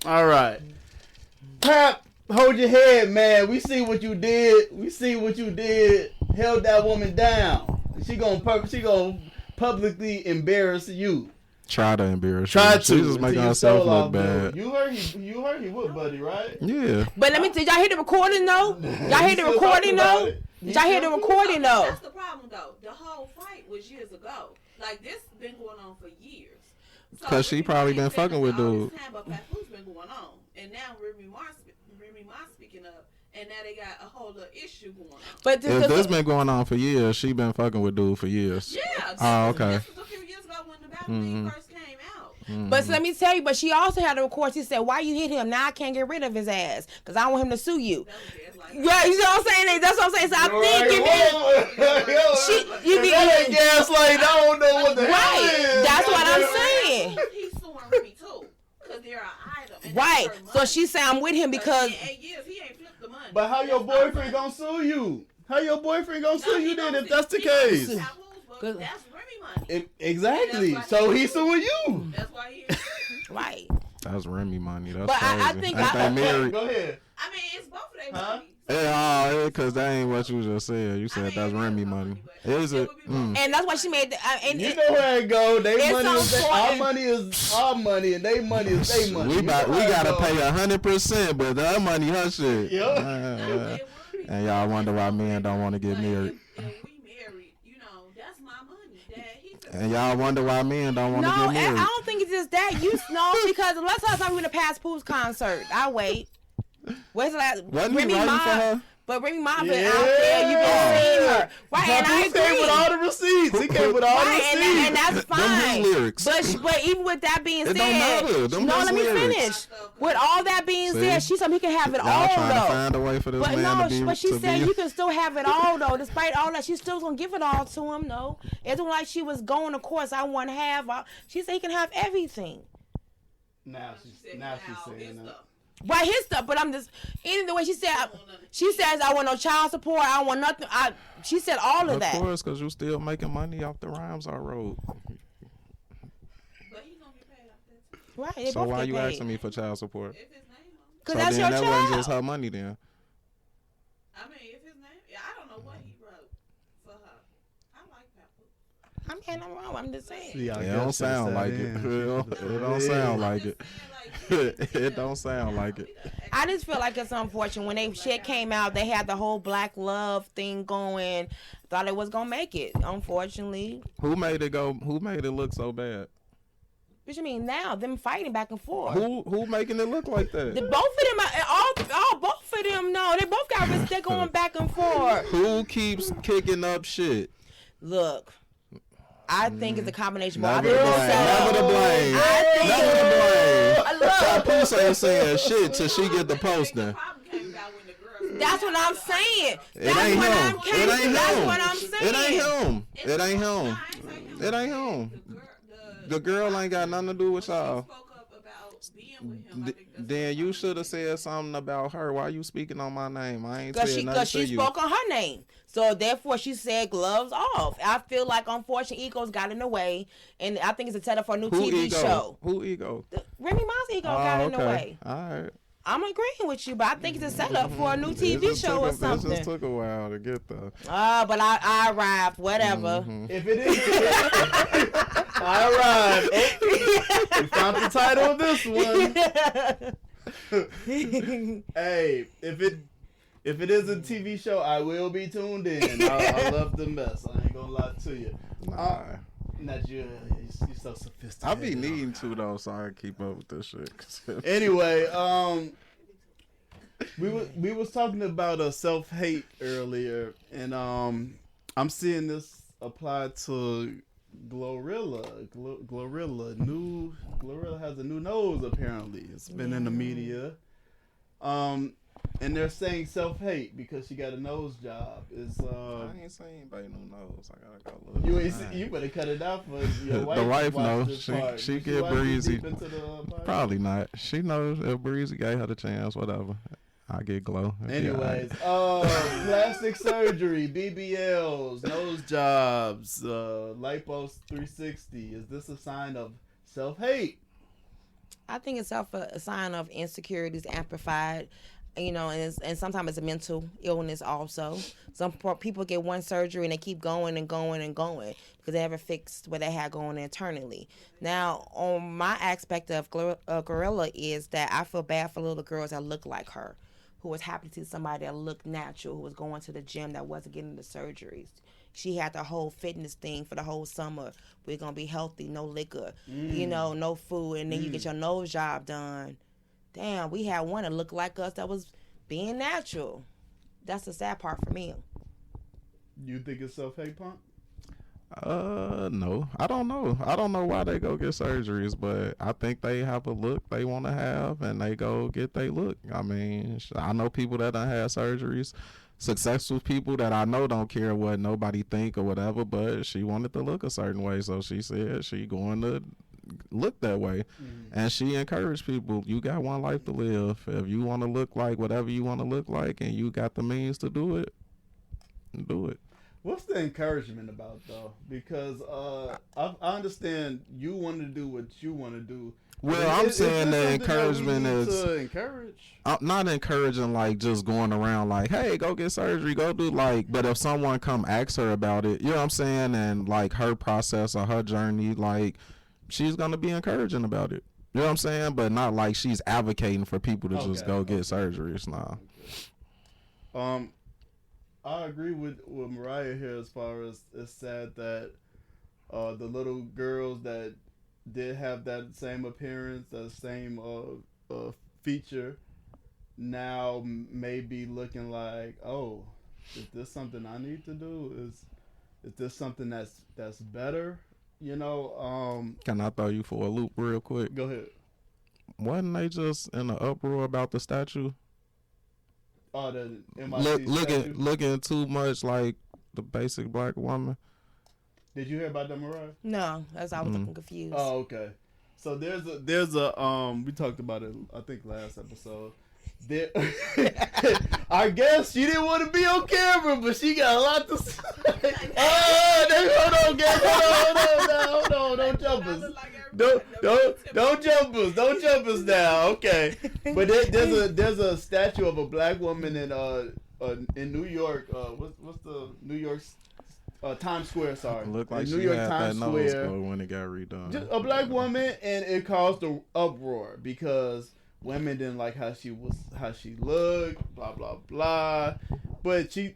All right. Pap, hold your head, man. We see what you did. Held that woman down. She gonna publicly embarrass you. Try to embarrass Try her. to. She's just making herself look bad. You heard he would, buddy, right? Yeah. But let me tell y'all hear the recording though? Y'all hear the recording though? Y'all hear the recording though? That's the problem though. The whole fight was years ago. Like this been going on for years. So 'Cause she probably been fucking with all dude. this time, but Papoose been going on, and now Remy Ma speaking up, and now they got a whole other issue going on. But If this been going on for years, she been fucking with dude for years. Yeah. Oh, okay. This was a few years ago when the battle thing first came out. But let me tell you, but she also had a record. She said, "Why you hit him? Now I can't get rid of his ass because I want him to sue you." Yeah, you know what I'm saying? That's what I'm saying. So I'm thinking, you be gaslight. I don't know what the hell right. is. That's what I'm saying. He's suing Remy too, because they're an item. And Right. So she said, "I'm with him because." in 8 years he ain't flipped the money. But how your boyfriend gonna sue you? How your boyfriend gonna sue you then if that's the case? That's Remy money. Exactly. So he's suing you. That's why he. Right. That's Remy money. That's But crazy. I think Ain't they married? Go ahead. I mean, it's both of their Huh? money. Yeah, because that ain't what you just said. You said I mean, that's it is Remy my money. money, but Is it? it would be both. And that's why she made. You know where it go. They It's money is our important. money is our money, and they money is they money. We You know gotta how it pay go. 100%, but that money her shit. Yup. And y'all wonder why men don't want to get But married. If we married, that's my money. Dad, he's And y'all wonder why men don't want No, to get and I married. don't think it's just that. You know, because let's talk about we went to past Pooh's concert. I wait. Where's the last? Wasn't he Remy writing Ma, for her? But Remy Ma been Yeah. out there. You been seeing her, right? And I He came with agree. all the receipts. He came with all the Right, receipts. and that's Them his fine. lyrics. But even with that being It said, don't matter. Them no, his let me lyrics. finish. With all that being See? said, she said he can have it Y'all all trying to though. find a way for this But man no, to be. but she to said be- you can still have it all though. Despite all that, she's still gonna give it all to him. No, it's not like she was going. Of course, I want half. She said he can have everything. Now she's saying that. Right, his stuff, but I'm just the way she said. She says I want no child support. I don't want nothing. She said all of that. Of course, because you still making money off the rhymes I wrote. But he's gonna get paid off that too. Right, they So both why get you paid. asking me for child support? If his name on it. Cause So that's then your that child. wasn't just her money then. I mean, if his name, I don't know what he wrote for her. I like Pepper. I'm saying I'm wrong. I'm just saying. See, I It guess don't should've sound sat like it. in. It don't sound like it. It don't sound like it. I just feel like it's unfortunate when they shit came out. They had the whole black love thing going. Thought it was gonna make it. Unfortunately, Who made it go? Who made it look so bad? what you mean now? Them fighting back and forth. Who making it look like that? The both of them, both of them. No, they both got risk. They're going back and forth. Who keeps kicking up shit? Look, I think it's a combination. But Never the blame. Never the blame. Never the blame. Look, Papoose ain't saying shit till she get the posting. that's what I'm saying. It ain't him. It ain't That's him. what I'm saying. It ain't him. It ain't him. It ain't him. The girl ain't got nothing to do with y'all. Then you should have said something about her. Why you speaking on my name? I ain't said nothing Because to she you. spoke on her name. So therefore she said gloves off. I feel like unfortunately egos got in the way, and I think it's a setup for a new Who TV ego? show. Who ego? Remy Ma's ego got in the way. All right. I'm agreeing with you, but I think it's a setup for a new It TV just show took or It something. just took a while to get there. But I arrived. Whatever. If it is, all right. Oh, we found the title of this one. Hey, if it is a TV show, I will be tuned in. I love the mess. I ain't gonna lie to you. Nah. Not you. You're so sophisticated. I be needing to though, so I can keep up with this shit. Anyway, we was talking about self-hate earlier, and I'm seeing this applied to Glorilla. Glorilla has a new nose apparently. It's been in the media. And they're saying self-hate because she got a nose job. Is I ain't seen anybody no nose. I gotta go look. you ain't you better cut it out for your wife. The wife to watch knows. this She part. she Did get watch this breezy. deep into the podcast? Probably not. She knows if Breezy gave her the chance. Whatever. I get glow. It'd be Anyways, alright. plastic surgery, BBLs, nose jobs, lipo 360. Is this a sign of self-hate? I think it's a sign of insecurities amplified. And sometimes it's a mental illness also. Some people get one surgery and they keep going and going and going because they haven't fixed what they had going internally. Now, on my aspect of Glorilla is that I feel bad for little girls that look like her, who was happy to see somebody that looked natural, who was going to the gym, that wasn't getting the surgeries. She had the whole fitness thing for the whole summer. We're going to be healthy, no liquor, no food, and then you get your nose job done. damn, we had one that looked like us that was being natural. That's the sad part for me. You think it's self-hate, Punk? No, I don't know. I don't know why they go get surgeries, but I think they have a look they want to have, and they go get they look. I mean, I know people that done had surgeries, successful people that I know don't care what nobody think or whatever, but she wanted to look a certain way, so she said she going to look that way. And she encouraged people, you got one life to live. If you want to look like whatever you want to look like and you got the means to do it, do it. What's the encouragement about, though? Because I understand you want to do what you want to do. Well, I'm saying the encouragement is to encourage. I'm not encouraging like just going around like, hey, go get surgery, go do like. But if someone come ask her about it, you know what I'm saying, and like her process or her journey, like she's gonna be encouraging about it. You know what I'm saying? But not like she's advocating for people to just go get surgeries. Nah. I agree with Moriah here as far as it's sad that the little girls that did have that same appearance, that same feature, now may be looking like, oh, is this something I need to do? Is this something that's better? You know. Can I throw you for a loop real quick? Go ahead. Wasn't they just in an uproar about the statue? Oh, the MIT looking too much like the basic black woman. Did you hear about that, Moriah? No, as I was looking confused. Oh, okay. So there's a we talked about it I think last episode. There, I guess she didn't want to be on camera, but she got a lot to say. Hold on, guys. Hold on, don't jump us. Don't jump us. Don't jump us now. Okay. But there's a statue of a black woman in New York. What's the New York Times Square? Sorry. Looked like New she York had Times that nose Square when it got redone. Just a black woman, and it caused an uproar because women didn't like how she looked, blah blah blah. But she,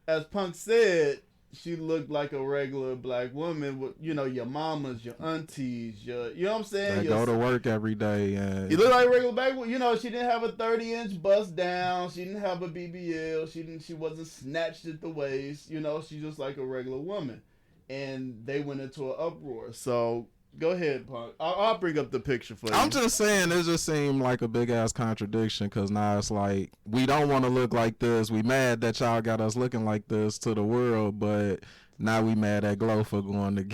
as Punk said, she looked like a regular black woman with, you know, your mamas, your aunties, you know what I'm saying? They go to work every day. And you look like a regular black woman. You know, she didn't have a 30-inch bust down. She didn't have a BBL. She wasn't snatched at the waist. You know, she's just like a regular woman. And they went into an uproar. So go ahead, Punk. I'll bring up the picture for you. I'm just saying, it just seemed like a big ass contradiction because now it's like we don't want to look like this. We mad that y'all got us looking like this to the world, but now we mad at Glow for going to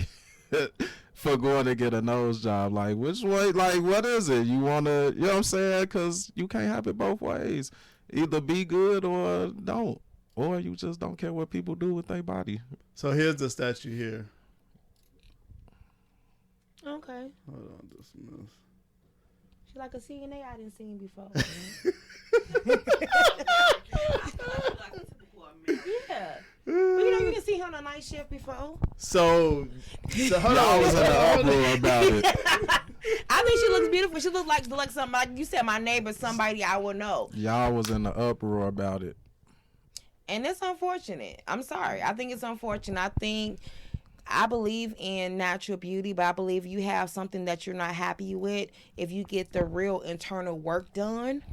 get a nose job. Like, which way? Like, what is it? You want to? You know what I'm saying? Because you can't have it both ways. Either be good or don't, or you just don't care what people do with their body. So here's the statue here. Okay. Hold on, dismiss. She like a CNA I didn't see before. Yeah. But you know, you can see her on a night shift before. So hold Y'all on. was in the uproar about it. I think she looks beautiful. She looks like somebody. You said my neighbor, somebody I would know. Y'all was in the uproar about it. And it's unfortunate. I'm sorry. I think it's unfortunate. I believe in natural beauty, but I believe you have something that you're not happy with, if you get the real internal work done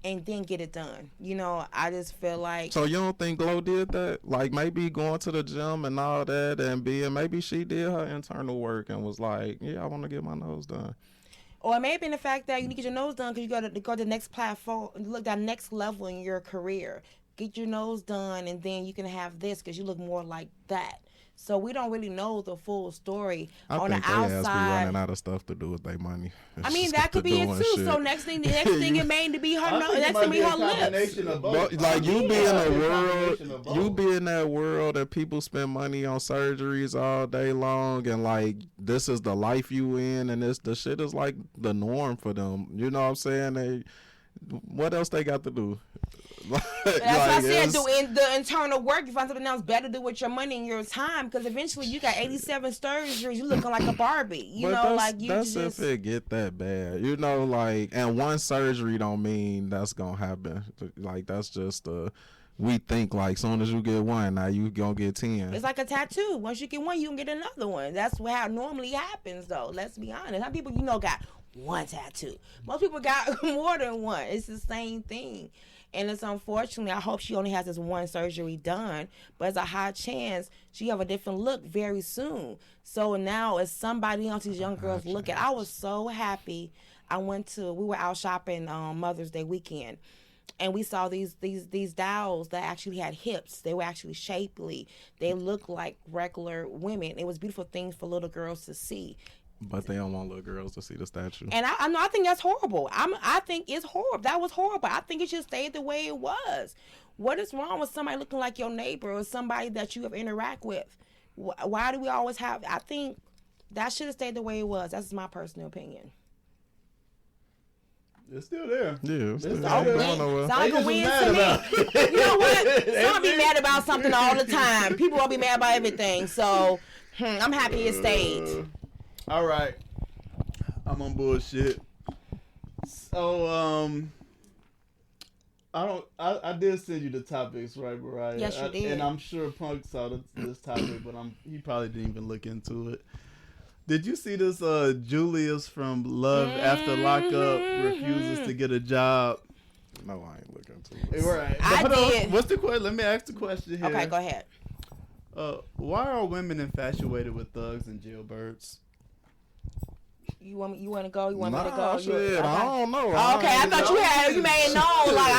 and then get it done. You know, I just feel like... So you don't think Glow did that? Like maybe going to the gym and all that and maybe she did her internal work and was like, yeah, I want to get my nose done. Or maybe in the fact that you need to get your nose done because you got to go to the next platform, look that next level in your career. Get your nose done and then you can have this because you look more like that. So we don't really know the full story on the outside. I think they be running out of stuff to do with their money. I mean, that could be it too. Shit. So next thing it may be her nose. Next thing be her lips. Like you be in the world, you be in that world that people spend money on surgeries all day long, and like this is the life you in, and the shit is like the norm for them. You know what I'm saying? What else they got to do? That's what I said. Doing the internal work, you find something else better to do with your money and your time, because eventually you got 87 surgeries. You looking like a Barbie. You know, like you that's just. If it get that bad, you know, like, and one surgery don't mean that's gonna happen. Like that's just we think like soon as you get one, now you gonna get 10. It's like a tattoo. Once you get one, you can get another one. That's how it normally happens, though. Let's be honest. How people got one tattoo. Most people got more than one. It's the same thing. And it's unfortunately, I hope she only has this one surgery done, but there's a high chance she have a different look very soon. So now as somebody else, these young girls look at, I was so happy. We were out shopping Mother's Day weekend, and we saw these dolls that actually had hips. They were actually shapely. They looked like regular women. It was beautiful things for little girls to see. But they don't want little girls to see the statue. And I think that's horrible. I think it's horrible. That was horrible. I think it should stay the way it was. What is wrong with somebody looking like your neighbor or somebody that you have interact with? Why do we always have? I think that should have stayed the way it was. That's my personal opinion. It's still there. Yeah, it's still Sound there. like a win to me. You know what? Some be mad about something all the time. People will be mad about everything. So I'm happy it stayed. All right, I'm on bullshit. So I did send you the topics, right, Moriah? Yes, you did. And I'm sure Punk saw this topic, but he probably didn't even look into it. Did you see this? Julius from Love After Lockup refuses to get a job. No, I ain't looking into it. Right. I did. What's the question? Let me ask the question here. Okay, go ahead. Why are women infatuated with thugs and jailbirds? You want to go? You want me to Nah, go? shit, Okay. I don't know. Okay, I thought you made it known. Like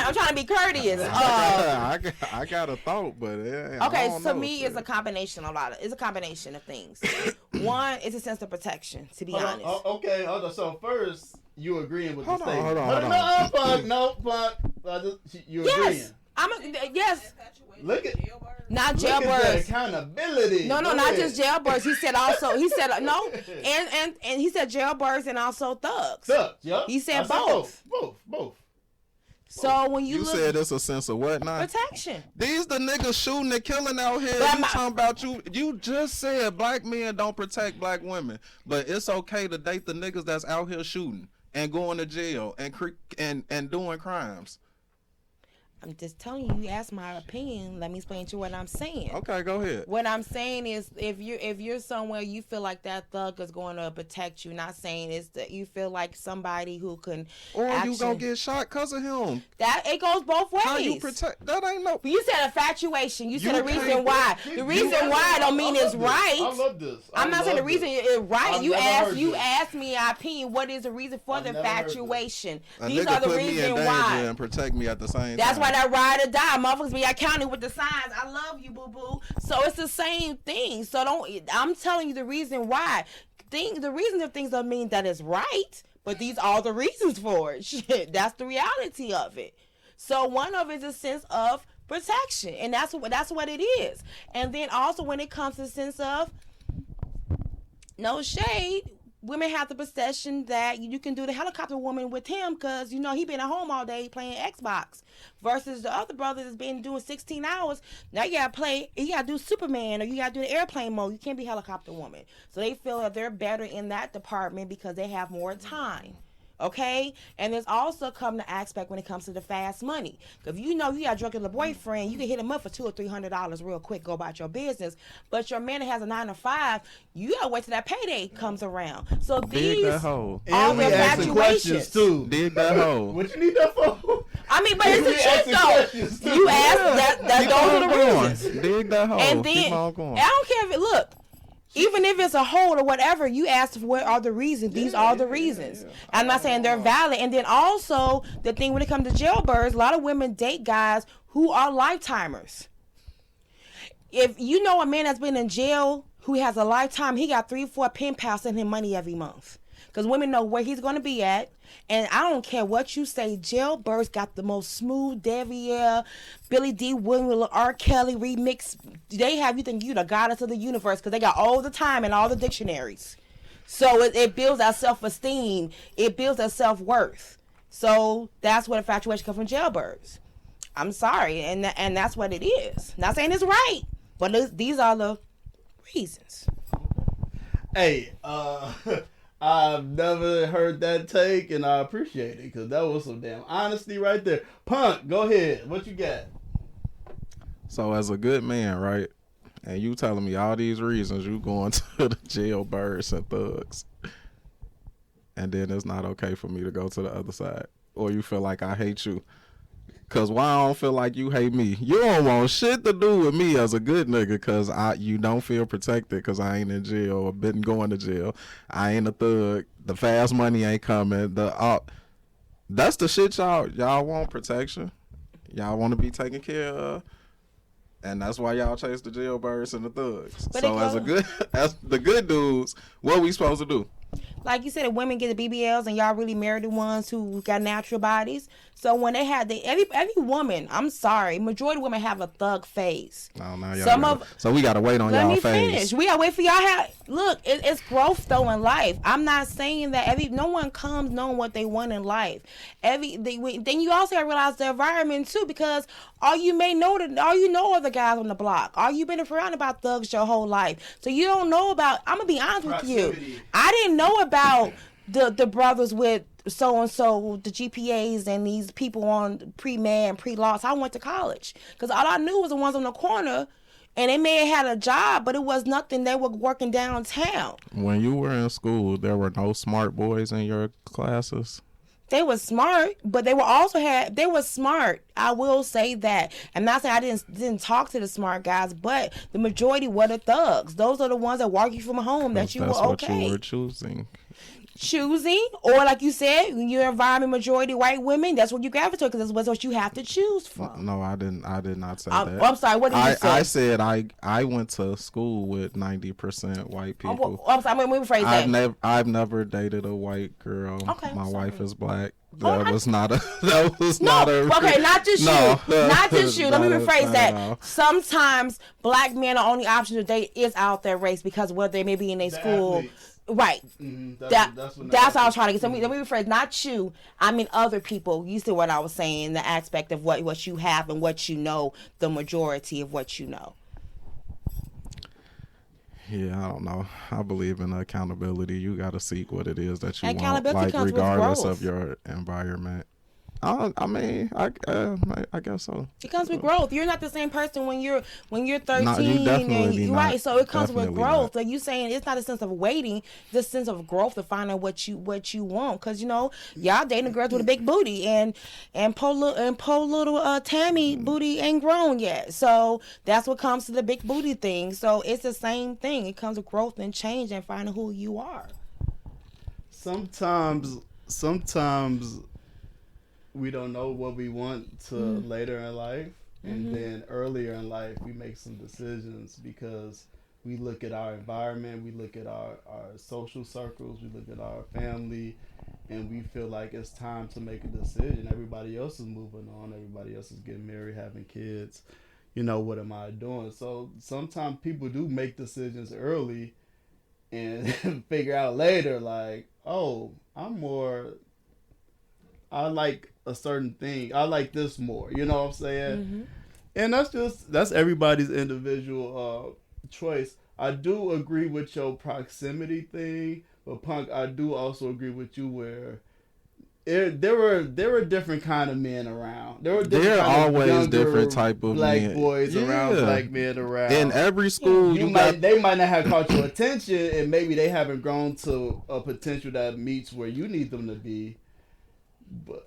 I'm trying to be courteous. I got a thought, but yeah. Okay, so me it's a combination it's a combination of things. One, it's a sense of protection, to be honest. Okay, hold on. So first, you agreeing with the statement? Hold on. No, Punk. You agreeing? Yes. Look at Not Look at the jailbirds. accountability. No, Go not ahead. just jailbirds. He said no, and he said jailbirds and also thugs. Thugs, yep. He said I both. Both. So when you You look, said it's a sense of what now? protection. These the niggas shooting and killing out here. But You talking about you? You just said black men don't protect black women, but it's okay to date the niggas that's out here shooting and going to jail and doing crimes. I'm just telling you. You asked my opinion. Let me explain to you what I'm saying. Okay, go ahead. What I'm saying is, if you're somewhere you feel like that thug is going to protect you, not saying is that you feel like somebody who can, Or you gonna get shot cause of him. that it goes both ways. How you protect? That ain't no. But you said infatuation. You said You the reason can't- why. The reason why don't mean it's right. I love this. I'm not saying the reason it's right. I've You never asked heard you this. asked me our opinion. What is the reason for the I've never heard this. infatuation? A These nigga are the put me in reason danger why. and protect me at the same That's time. why that ride or die. Motherfuckers be accounting with the signs. I love you, boo boo. So it's the same thing. So I'm telling you the reason why. The reason of things don't mean that it's right, but these are the reasons for it. Shit, that's the reality of it. So one of it is a sense of protection, and that's what it is. And then also when it comes to the sense of no shade, women have the perception that you can do the helicopter woman with him because, he been at home all day playing Xbox. Versus the other brother that's been doing 16 hours. Now you got to do Superman or you got to do the airplane mode. You can't be helicopter woman. So they feel that they're better in that department because they have more time. Okay, and there's also come the aspect when it comes to the fast money. If you got a drug dealer boyfriend, you can hit him up for $200 or $300 real quick, go about your business. But your man that has a 9 to 5, you gotta wait till that payday comes around. So Dig these that hole. are And we the asking questions infatuations. too. Dig that hole. What you need that for? I mean, but it's We the truth asking though. questions, too. You ask that Keep those on are the going. reasons. Dig that hole. And Keep then on going. I don't care if look. Even if it's a hole or whatever, you ask what are the reasons. These are the reasons. Yeah. I'm not saying they're valid. And then also the thing when it comes to jailbirds, a lot of women date guys who are lifetimers. If you know a man that's been in jail who has a lifetime, he got 3-4 pen pals sending him money every month. Because women know where he's going to be at. And I don't care what you say, jailbirds got the most smooth Devielle, Billy D. Williams, R. Kelly remix. They have you think you the goddess of the universe because they got all the time and all the dictionaries. So it builds our self-esteem. It builds our self-worth. So that's where infatuation comes from jailbirds. I'm sorry. And that's what it is. Not saying it's right, but these are the reasons. Hey, I've never heard that take, and I appreciate it because that was some damn honesty right there. Punk, go ahead. What you got? So as a good man, right, and you telling me all these reasons you going to the jailbirds and thugs, and then it's not okay for me to go to the other side, or you feel like I hate you. Cause why I don't feel like you hate me? You don't want shit to do with me as a good nigga, cause you don't feel protected, cause I ain't in jail or been going to jail. I ain't a thug. The fast money ain't coming. That's the shit y'all want protection. Y'all want to be taken care of, and that's why y'all chase the jailbirds and the thugs. But so as the good dudes, what we supposed to do? Like you said, if women get the BBLs and y'all really marry the ones who got natural bodies. So when they have every woman, I'm sorry, majority of women have a thug face. No, so we gotta wait on y'all face. Let me finish. We gotta wait for y'all. Look, it's growth though in life. I'm not saying that no one comes knowing what they want in life. Then you also gotta realize the environment too, because all you know are the guys on the block. All you been around about thugs your whole life, so you don't know about. I'm gonna be honest with you. I didn't know about the brothers with so and so, the GPAs and these people on pre-med and pre-law. I went to college because all I knew was the ones on the corner, and they may have had a job, but it was nothing. They were working downtown. When you were in school, there were no smart boys in your classes. They were smart, but they were smart. I will say that. I'm not saying I didn't talk to the smart guys, but the majority were the thugs. Those are the ones that walk you from home that you were okay. That's what you were choosing, or like you said, when your environment majority white women, that's what you gravitate, because that's what you have to choose from. No, I did not say that. I'm sorry, what did you say? I said I went to school with 90% white people. I'm sorry, let me rephrase that. I've never dated a white girl. Okay, my wife is black. Okay, not just you. Not just you. Let me rephrase that. Sometimes black men are only option to date is out their race because what they may be in their school. Athletes. Right. That's what I was trying to get. So let me rephrase. Not you. I mean other people. You see what I was saying? The aspect of what you have and what you know. The majority of what you know. Yeah, I don't know. I believe in accountability. You got to seek what it is that you want, comes regardless of your environment. I guess so. It comes with growth. You're not the same person when you're 13. No, you definitely not. Right, so it comes with growth. Not. Like you saying, it's not a sense of waiting, it's a sense of growth to find out what you want. Because y'all dating girls with a big booty, and poor little Tammy booty ain't grown yet. So that's what comes to the big booty thing. So it's the same thing. It comes with growth and change and finding who you are. Sometimes we don't know what we want to later in life, and then earlier in life we make some decisions because we look at our environment, we look at our social circles, we look at our family, and we feel like it's time to make a decision. Everybody else is moving on, everybody else is getting married, having kids. What am I doing? So sometimes people do make decisions early and figure out later, like, oh, I like a certain thing. I like this more. You know what I'm saying? And that's everybody's individual choice. I do agree with your proximity thing, but Punk, I do also agree with you where there were different kind of men around. There were always different type of black men. boys around, black men around. In every school, they might not have caught your attention, and maybe they haven't grown to a potential that meets where you need them to be. But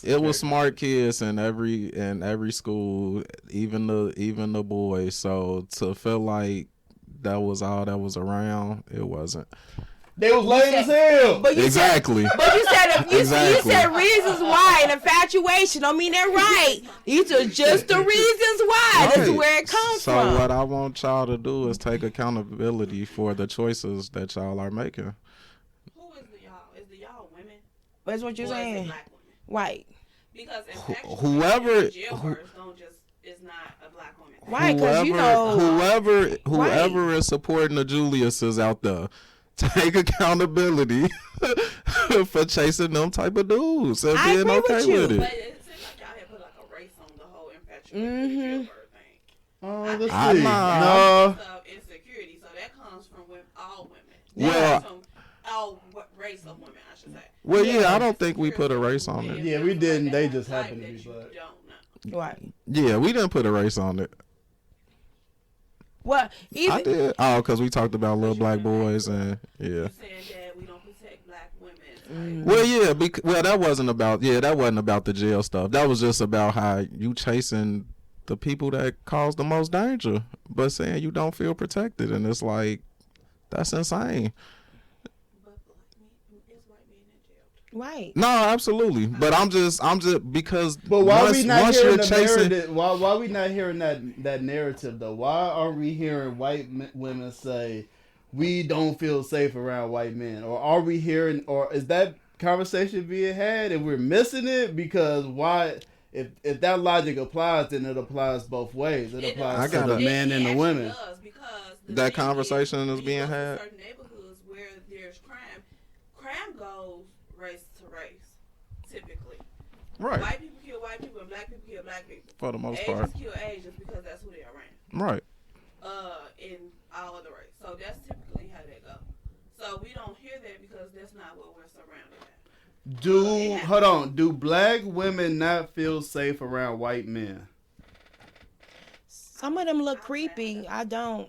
it was smart kids in every school, even the boys. So to feel like that was all that was around, it wasn't. They was lame as hell. Exactly. You said reasons why, and infatuation don't mean they're right. These are just the reasons why. Right. That's where it comes from. So what I want y'all to do is take accountability for the choices that y'all are making. That's what you're saying, right? Because whoever is not a black woman, right? Because whoever is supporting the Juliuses out there, take accountability for chasing them type of dudes and being okay with it. But it seems like y'all have put like a race on the whole infatuation jailbird thing. Oh, let's see. No. Insecurity, so that comes from all women. Well, from all race of women, I should say. Well, yeah, I don't think we put a race on it. Yeah, we didn't. They just happened to be black. Right. Yeah, we didn't put a race on it. Well, I did. Oh, because we talked about little black boys and yeah. You saying that we don't protect black women Well, yeah, that wasn't about the jail stuff. That was just about how you chasing the people that cause the most danger, but saying you don't feel protected, and it's like that's insane. But it's white men in jail. Right. No, absolutely, but I'm just because. But why once, we not once hearing you're the chasing, narrative? Why we not hearing that narrative though? Why are we hearing white women say we don't feel safe around white men, or are we hearing, or is that conversation being had and we're missing it? Because why? If that logic applies, then it applies both ways. It applies to the men and the women. That conversation is being had. Certain neighborhoods where there's crime goes race to race, typically. Right. White people kill white people and black people kill black people. For the most Asians part. kill Asians because that's who they are around. Right. In all of the race. So that's typically how they go. So we don't hear that because that's not what we're surrounded by. Do black women not feel safe around white men? Some of them look creepy. I don't.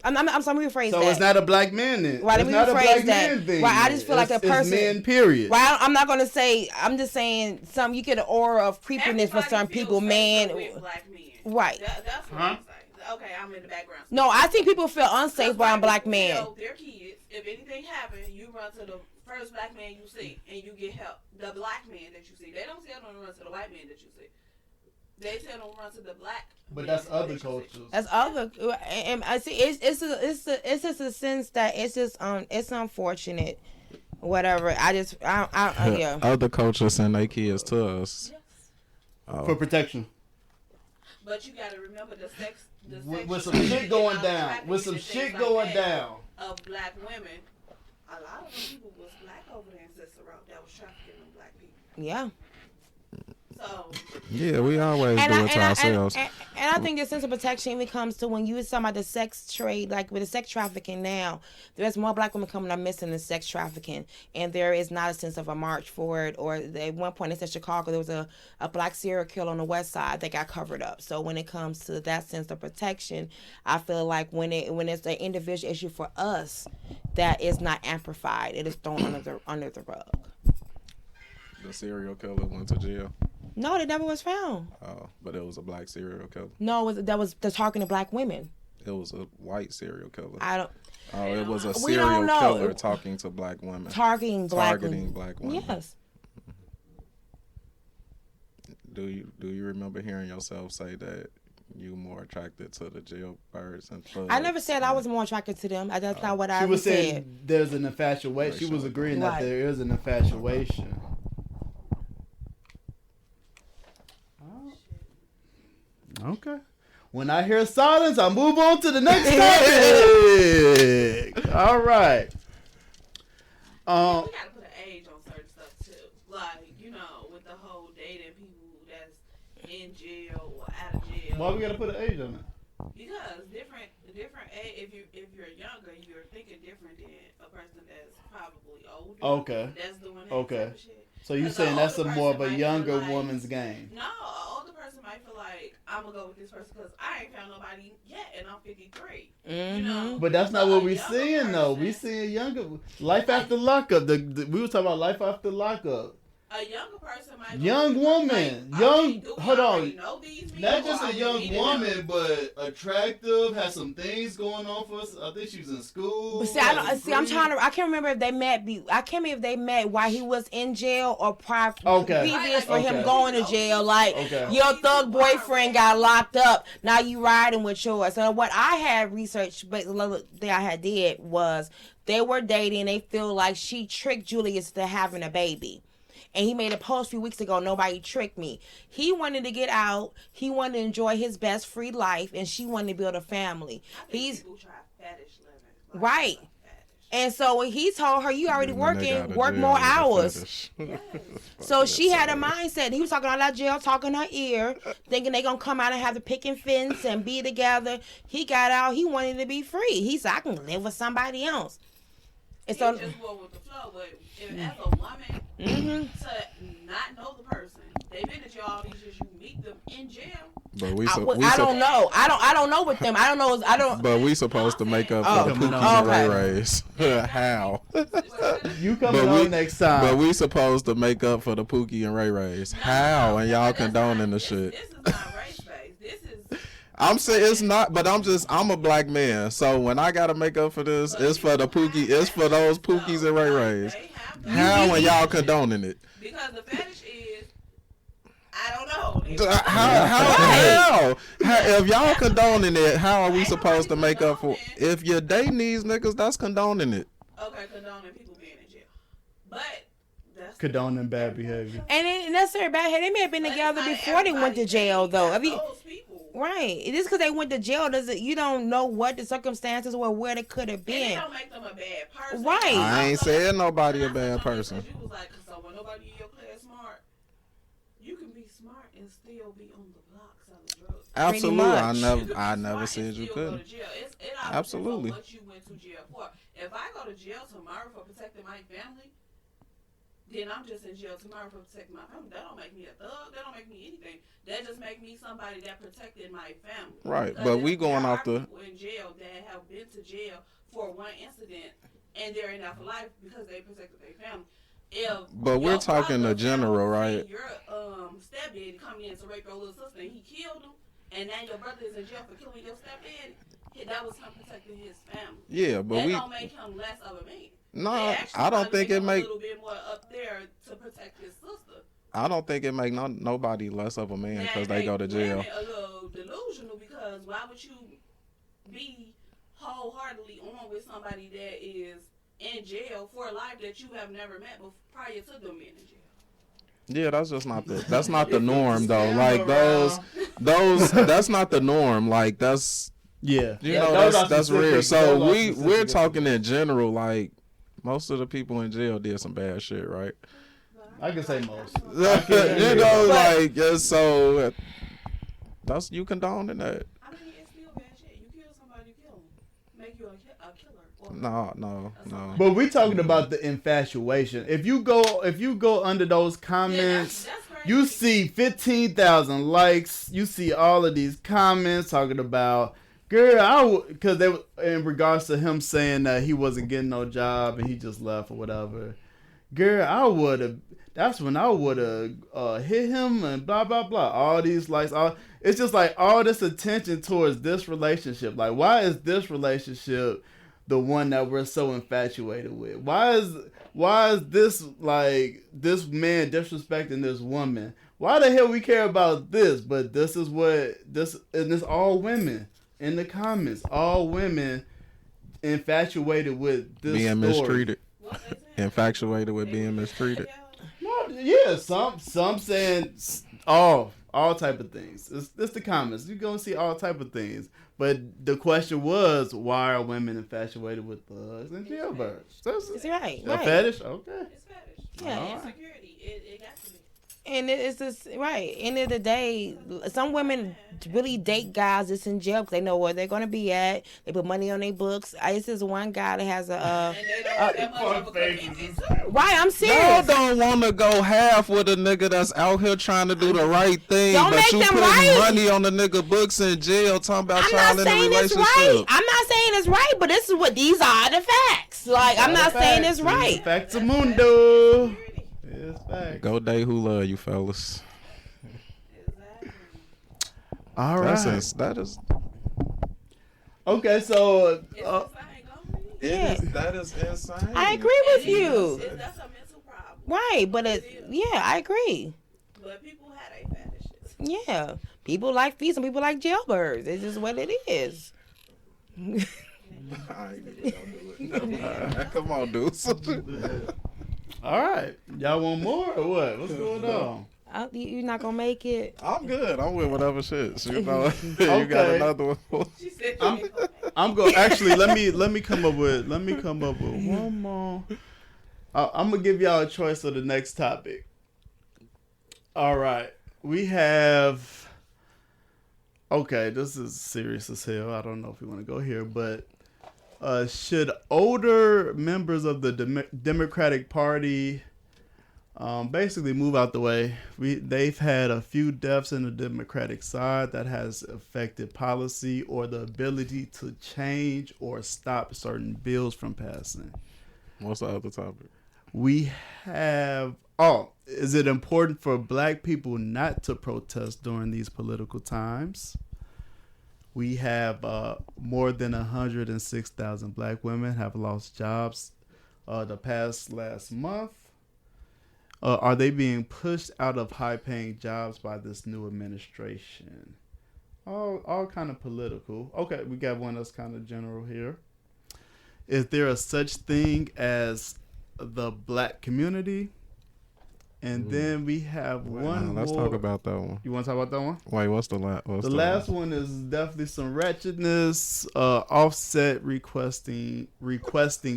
I'm sorry, rephrase So that. it's not a black man then. Right, it's let me not a rephrase black that. man thing. Right, I just feel like a person. It's men, period. Right, I'm not gonna say. I'm just saying. You get an aura of creepiness for certain people, man. Black men. Right. That's what I'm saying. Okay, I'm in the background. No, I think people feel unsafe around black men. Their kids. If anything happens, you run to the first black man you see, and you get help. The black man that you see. They don't tell them to run to the white man that you see. They tell them to run to the black. But that's other cultures. That's other, and I see. It's just a sense that it's just it's unfortunate. Whatever. Yeah. Other cultures send their kids to us. Yes. For protection. But you gotta remember the sex. With some shit going down. With some shit going down. Of black women, a lot of them people was black over there in Cicero that was trafficking them black people. Yeah. So. Yeah, we always do it to ourselves. And I think the sense of protection even comes to when you was talking about the sex trade, like with the sex trafficking now, there's more black women coming up missing in sex trafficking, and there is not a sense of a march for it. Or at one point, in Chicago, there was a black serial killer on the west side that got covered up. So when it comes to that sense of protection, I feel like when it's an individual issue for us, that is not amplified. It is thrown under the rug. The serial killer went to jail. No, they never was found. Oh, but it was a black serial killer. No, that was the talking to black women. It was a white serial killer. I don't. Oh, it was a We don't serial know. killer talking to black women. Targeting black women. Yes. Do you remember hearing yourself say that you more attracted to the jailbirds and thugs? I never said I was more attracted to them. That's not what I She was said. saying there's an infatuation. She was agreeing that there is an infatuation. Okay. When I hear silence, I move on to the next topic. All right. We gotta put an age on certain stuff too. Like, with the whole dating people that's in jail or out of jail. Why we gotta put an age on it? Because different age. If you're younger, you're thinking different than a person that's probably older. Okay. That's doing that Okay. type of shit. So you saying that's more of a younger woman's game? No, an older person might feel like I'm gonna go with this person because I ain't found nobody yet, and I'm 53. Mm-hmm. But that's not what we're seeing though. We seeing younger Life After Lockup. We were talking about Life After Lockup. A younger person might. Young woman, hold on. Not just a young woman, but attractive. Has some things going on for us. I think she was in school. But I can't remember if they met. I can't remember if they met while he was in jail or previous for him going to jail. Like your thug boyfriend got locked up. Now you riding with yours. So what I had researched, but the thing I had did was they were dating. They feel like she tricked Julius to having a baby. And he made a post a few weeks ago, nobody tricked me. He wanted to get out. He wanted to enjoy his best free life. And she wanted to build a family. People try fetish living. Right. And so when he told her, you already working, work more hours. Yes. So she had a mindset. He was talking all that jail, talking in her ear, thinking they going to come out and have the picket fence and be together. He got out. He wanted to be free. He said, I can live with somebody else. And so, just go with the flow, but as a woman, to not know the person, they've been at you all these years, you meet them in jail, But we I don't know. I don't know with them. I don't know. I don't. But we supposed to make up for the Coming Pookies and on. Ray Rays. How? You coming on next time. But we supposed to make up for the Pookie and Ray Rays. How? And y'all condoning the shit. This is not race based. This is. I'm saying it's not, but I'm a black man. So when I gotta make up for this, it's for the Pookie, it's for those Pookies and Ray Rays. How and y'all condoning it? Because the fetish is, I don't know. How? If y'all condoning it, how are we supposed to make up for? If you're dating these niggas, that's condoning it. Okay, condoning people being in jail, but that's Condoning bad behavior. And it, that's their bad. They may have been together before they went to jail, though. I mean, those people. right. It is because they went to jail. Doesn't you don't know what the circumstances or where they could have And it been. don't make them a bad person. Right. I ain't saying nobody a bad person. You was like, so when nobody in your class smart, you can be smart and still be on the block selling drugs. Absolutely, much. I never said you couldn't. It Absolutely. What you went to jail for. If I go to jail tomorrow for protecting my family, then I'm just in jail tomorrow for protecting my family. That don't make me a thug. That don't make me anything. That just make me somebody that protected my family. Right, Because but we there going are off the. people in jail that have been to jail for one incident and they're in there for life because they protected their family. But we're your talking brother the general, found right? Your stepdaddy coming in to rape your little sister and he killed him, and now your brother is in jail for killing your stepdaddy. That was him protecting his family. Yeah, but that we. don't make him less of a man. No, It actually I don't probably think it him make. a little bit more up there to protect his sister. I don't think it make nobody less of a man Now, because it they make go to jail. women a little delusional because why would you be wholeheartedly on with somebody that is in jail for a life that you have never met prior to them being in jail? Yeah, that's just not the norm though. Like those that's not the norm. Like that's Yeah. you know Those are that's specific- rare. So those are we're specific talking in general. Like most of the people in jail did some bad shit, right? I can say most. You know, like yeah, so that's you condoning that. I mean, it's still bad shit. You kill somebody, you kill them. Make you a killer. Or No. But we talking about the infatuation. If you go under those comments, that's crazy. you see 15,000 likes. You see all of these comments talking about, girl, because they in regards to him saying that he wasn't getting no job and he just left or whatever. Girl, I would have. That's when I would have hit him and blah blah blah. All these likes, it's just like all this attention towards this relationship. Like, why is this relationship the one that we're so infatuated with? Why is this like this man disrespecting this woman? Why the hell we care about this? But this is what this, and it's all women in the comments. All women infatuated with this Being story. mistreated, infatuated with being mistreated. No, yeah, some saying all type of things. It's the comments. You're gonna see all type of things. But the question was, why are women infatuated with thugs and jailbirds? It's right. A Right. fetish? Okay. It's fetish. Yeah. Insecurity. It got to be. And it's just right. End of the day, some women really date guys that's in jail because they know where they're gonna be at. They put money on their books. It's this one guy that has a. And they don't have that much of a commitment too. Right, I'm Y'all serious. don't want to go half with a nigga that's out here trying to do the right thing, Don't but make you them putting right. money on the nigga books in jail, talking about I'm y'all not in a saying it's relationship. right. I'm not saying it's right, but this is what these are the facts. Like I'm not saying it's right. Facts of mundo. It's facts. Go date who love you, fellas. Exactly. All right. That is Okay, so It's insane, don't it? Yeah. that is insane. I agree with you. That's a mental problem. Right, but I agree. But people had a fetishes. Yeah, people like feet, some people like jailbirds. It's just what it is. Come on, Deuce. all right, y'all want more or what? What's going on? You're not gonna make it. I'm good. I'm with whatever shit. You know, you got Okay. another one. She said, I'm going. Actually, let me come up with one more. I'm gonna give y'all a choice of the next topic. All right, we have. Okay, this is serious as hell. I don't know if we want to go here, but should older members of the Democratic Party Basically, move out the way. They've had a few deaths in the Democratic side that has affected policy or the ability to change or stop certain bills from passing. What's the other topic? We have. Is it important for black people not to protest during these political times? We have more than 106,000 black women have lost jobs last month. Are they being pushed out of high-paying jobs by this new administration? All kind of political. Okay, we got one that's kind of general here. Is there a such thing as the black community? And then we have one more. Let's talk about that one. You want to talk about that one? Wait, what's the last? The last one is definitely some wretchedness. Offset requesting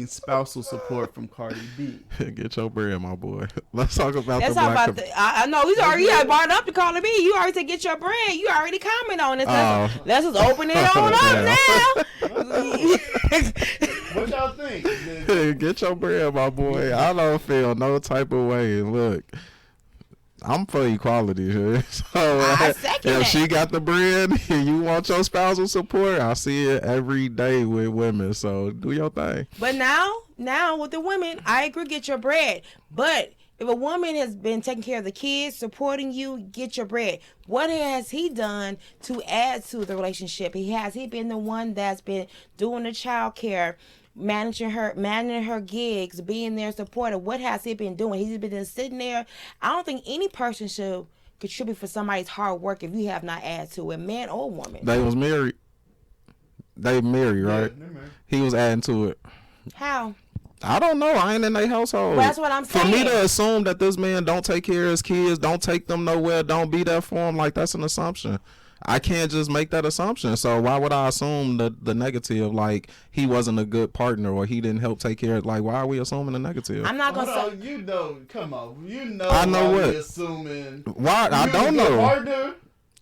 spousal support from Cardi B. Get your bread, my boy. Let's talk about Let's the talk black. about I know we already had brought up to Cardi B. You already said get your brand. You already comment on it. Let's just open it on up now. What y'all think? Get your bread, my boy. I don't feel no type of way. Look, I'm for equality here. So I second if that. she got the bread and you want your spousal support, I see it every day with women. So do your thing. But now with the women, I agree, get your bread. But if a woman has been taking care of the kids, supporting you, get your bread. What has he done to add to the relationship? He been the one that's been doing the child care, managing her gigs, being there supportive. What has he been doing? He's been just sitting there. I don't think any person should contribute for somebody's hard work if you have not added to it, man or woman. They was married. They married, right? Yeah, He was adding to it. How? I don't know. I ain't in their household. Well, that's what I'm saying. For me to assume that this man don't take care of his kids, don't take them nowhere, don't be there for them, like that's an assumption. I can't just make that assumption. So why would I assume the negative, like he wasn't a good partner or he didn't help take care of? Like, why are we assuming the negative? I'm not gonna Hold say. on, you know, come on, you know. I know why what. we assuming. Why? I You don't the know. partner?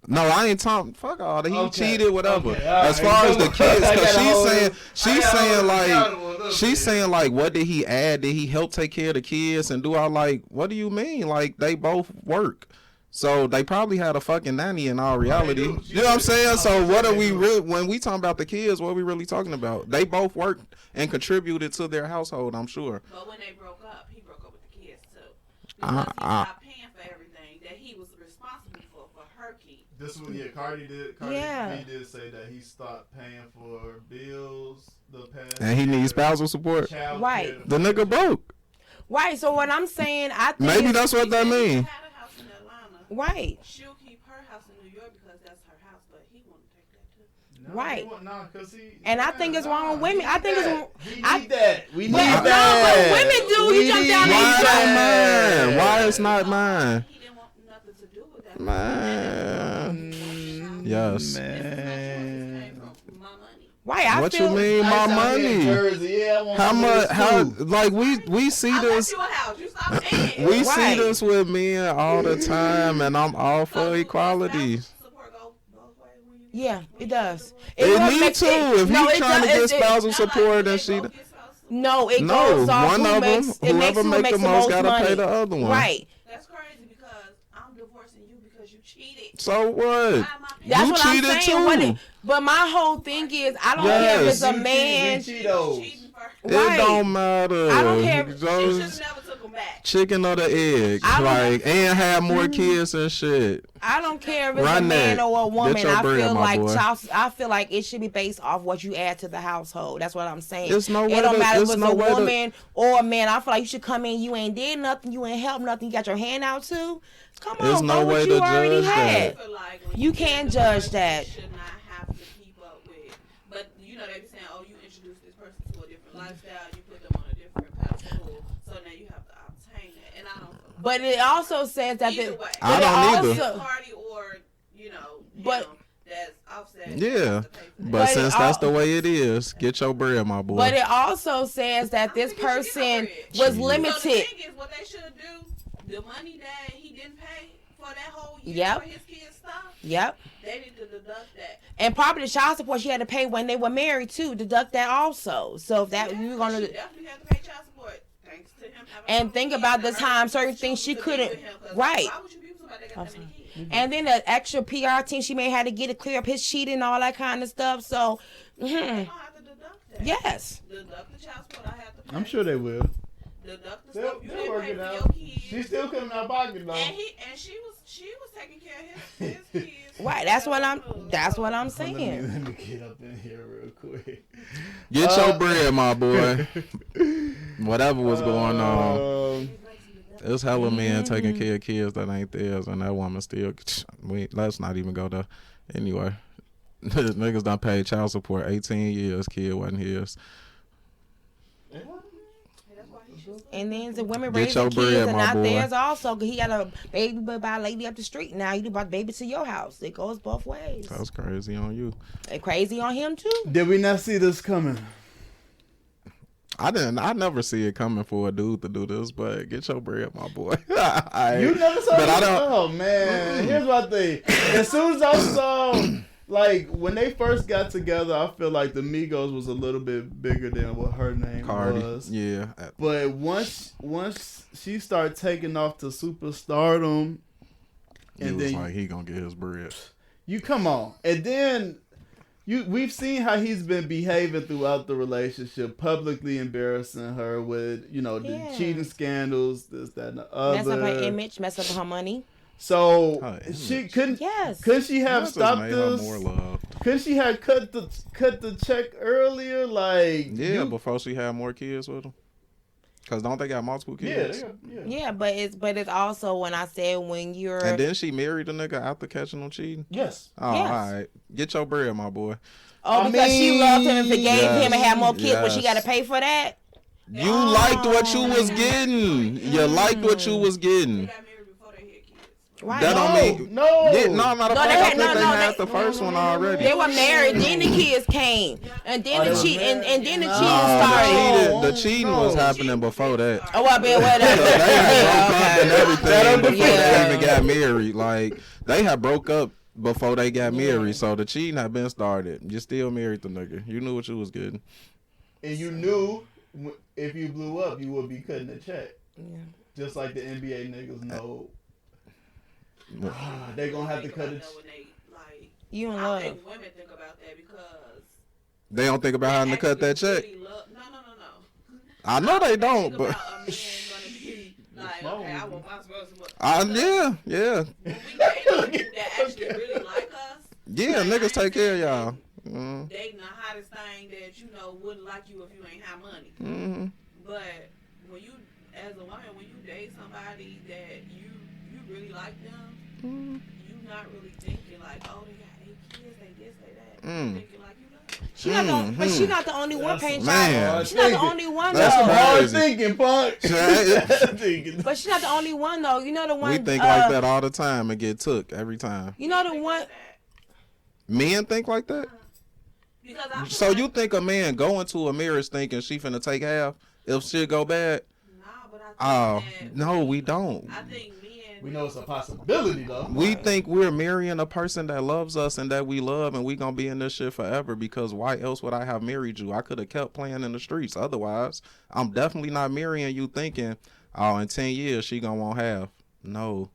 No, I ain't talking. Fuck all that. He Okay. cheated, whatever. Okay, all As right. far as the kids, I because gotta hold him. she's I gotta saying hold him like, accountable a little she's bit. saying like, what did he add? Did he help take care of the kids and do all like? What do you mean? Like they both work, so they probably had a fucking nanny in all reality. do. You know what I'm saying? So what are we when we talking about the kids? What are we really talking about? They both worked and contributed to their household. I'm sure. But when they broke up, he broke up with the kids too. Because he stopped paying for everything that he was responsible for her kids. This one, yeah, Cardi did. Cardi Yeah. B did say that he stopped paying for bills the past. And he needs year, spousal support. child Right. care. The nigga broke. Right. So what I'm saying, I think Maybe it's- that's what that He mean. had a house in Atlanta. right. She'll keep her house in New York because that's her house, but he won't take that too. No, Right. he won't- nah, 'cause he. And I think it's wrong with women. I think it's wrong. We I- need that. We need But no, that. but women do. You We jump need down Why and it that. ain't mine? Why it's not mine? He didn't want nothing to do with that. Man. Yes. Man. My money. Right. I What feel. you mean, my Nice out here in money? Jersey. Yeah, I want How some of much? this How too. like we see I left this? you a house. You stop paying. We Right. see this with men all the time, and I'm all for equality. Support go both ways when you Yeah, it does. It will need make- to. it- If no, he it trying to does- get spousal support, and she No, it no, goes off one who of them, makes. It makes whoever who make makes the most gotta money. pay the other one. Right. That's crazy because I'm divorcing you because you cheated. So what? Why am I paying? That's You what I'm cheated saying. What too. it, but my whole thing is, I don't care if it's a Yes. man. We Cheetos. Cheating for It Right. don't matter. I don't care. She Those just never took them back. chicken or the egg, I don't- like, and have more kids and shit. I don't care if it's Run a man that. or a woman. Get your I bread, feel my like boy. I feel like it should be based off what you add to the household. That's what I'm saying. It's no way it don't to- matter if it's it's no a way to- woman or a man. I feel like you should come in. You ain't did nothing. You ain't helped nothing. You got your hand out too. Come There's on, no go way what you to already judge had. that. I feel like when You get can't a judge divorce, that. You should not have to keep up with. But you know they be saying, oh, you introduced this person to a different lifestyle. You put them on a different pedestal. So now you have to obtain that. And I don't. But it also says that Either the, way. I but don't it either. also- Party or you know, But- him that's offset. Yeah, to pay for that. but But since it that's all- the way it is, get your bread, my boy. But it also says that this person was So the limited. thing is, what they should do, the money that he didn't pay for that whole year Yep. for his kids' stuff, Yep. they need to deduct that. And probably the child support she had to pay when they were married too. Deduct that also. So if that Yeah, you're gonna, she definitely had to pay child support. Thanks to him and think about the time certain things she couldn't. Right. Why would you be with somebody that got that many kids? And then the extra PR team she may have to get to clear up his cheating and all that kind of stuff. So, They don't have to deduct that. yes. Deduct the child support I have to pay. I'm sure they will. Deduct the stuff you They'll didn't work pay it for out. your kids. She's still coming out of pocket though. And she was taking care of his kids. Right. That's what I'm Let saying. me get up in here real quick. Get your bread, my boy. Whatever was going on. There's hella men taking care of kids that ain't theirs, and that woman still. Let's not even go there. Anyway, niggas done paid child support 18 years. Kid wasn't his. And then the women Get raising your kids bread, and my not boy. theirs also. Cause he got a baby by a lady up the street. Now you brought the baby to your house. It goes both ways. That's crazy on you. And crazy on him too. Did we not see this coming? I never see it coming for a dude to do this, but get your bread, my boy. You never saw but this? I don't. Oh man, here's my thing. As soon as I saw, like when they first got together, I feel like the Migos was a little bit bigger than what her name Cardi, was. yeah. But once she started taking off to superstardom, He and was then like, he gonna get his bread. you come on, and then we've seen how he's been behaving throughout the relationship, publicly embarrassing her with the cheating scandals, this, that, and the other. Mess up her image, mess up her money. So Her she image. couldn't. Yes. Couldn't she have Must stopped made her this? more love. Couldn't she have cut the check earlier? Like Yeah, before she had more kids with him. Cause don't they got multiple yeah, kids? Yeah, but it's also when I said when you're And then she married a nigga after catching him cheating. yes. Oh, Yes. all right. Get your bread, my boy. because she loved him and forgave him and had more kids, but she Yes. got to pay for that. You liked what you was getting. You liked what you was They getting. got married before they had kids. Right. That don't mean. No. Yeah, no, not a No, fact. they I had- think no, they no, had they- the first one already. They were married, then the kids came, and then they the were cheat, and then the married? cheating No, started. The cheating was happening before that. Oh, I bet They had broke up and everything before Yeah. they even got married. Like they had broke up before they got married, so the cheating had been started. You still married the nigga. You knew what you was getting. And you knew if you blew up, you would be cutting a check. Yeah. Just like the NBA niggas know. They gonna have to cut it. You in I love. think women think about that because They don't think about having to cut that check. no. I know they Think don't, but about a man gonna be like, okay, I want my spouse to yeah. When we date people that actually really like us, Yeah, niggas take care of y'all. dating the hottest thing that wouldn't like you if you ain't have money. Mm-hmm. But when you, as a woman, when you date somebody that you really like them, you not really thinking like, oh, they got 8 kids, they this, they that. You thinking like you know. She not the, but she not the only one paying Man. child. She's not the only one That's though. Hard crazy. thinking, punk. Thinking. But she's not the only one though. You know the one. We think like that all the time and get took every time. You know the one. Men think like that? Because I feel So like, you think a man go into a marriage thinking she finna take half if shit go bad? nah, but I Oh, think that no, we don't. I think men. We know it's a possibility though. We think we're marrying a person that loves us and that we love and we gonna be in this shit forever because why else would I have married you? I could have kept playing in the streets. Otherwise, I'm definitely not marrying you thinking, oh, in 10 years she gonna want half. No,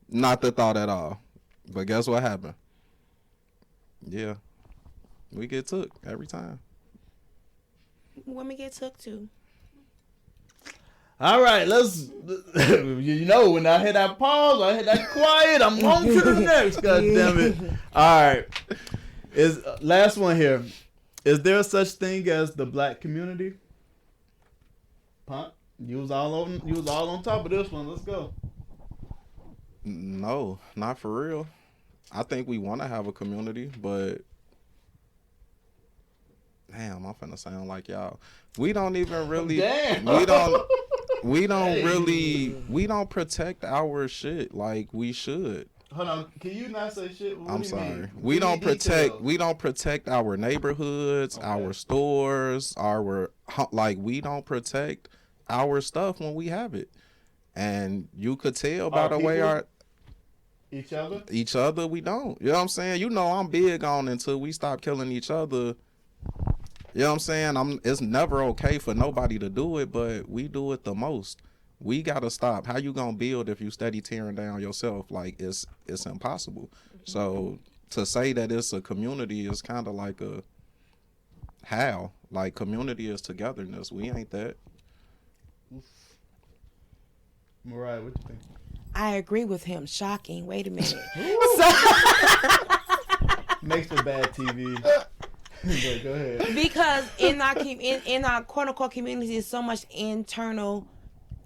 not the thought at all. But guess what happened? Yeah, we get took every time. Women get took too. All right, let's. When I hit that pause, I hit that quiet. I'm on to the next. God damn it! All right, last one here. Is there such thing as the black community? Punk, you was all on top of this one. Let's go. No, not for real. I think we want to have a community, but damn, I'm finna sound like y'all. We don't even really. Damn. We don't Hey. really. We don't protect our shit like we should. Hold on, can you not say shit? What I'm do you sorry. mean? We Give don't me details. protect. We don't protect our neighborhoods, Okay. our stores, we don't protect our stuff when we have it, and you could tell by Our the way people? Each other? we don't. You know what I'm saying? You know I'm big on until we stop killing each other. You know what I'm saying? It's never okay for nobody to do it, but we do it the most. We gotta stop. How you gonna build if you steady tearing down yourself? Like it's impossible. So to say that it's a community is kind of like a how. Like community is togetherness. We ain't that. Moriah, what you think? I agree with him. Shocking. Wait a minute. Makes for bad TV. But go ahead. Because in our quote unquote community, there's so much internal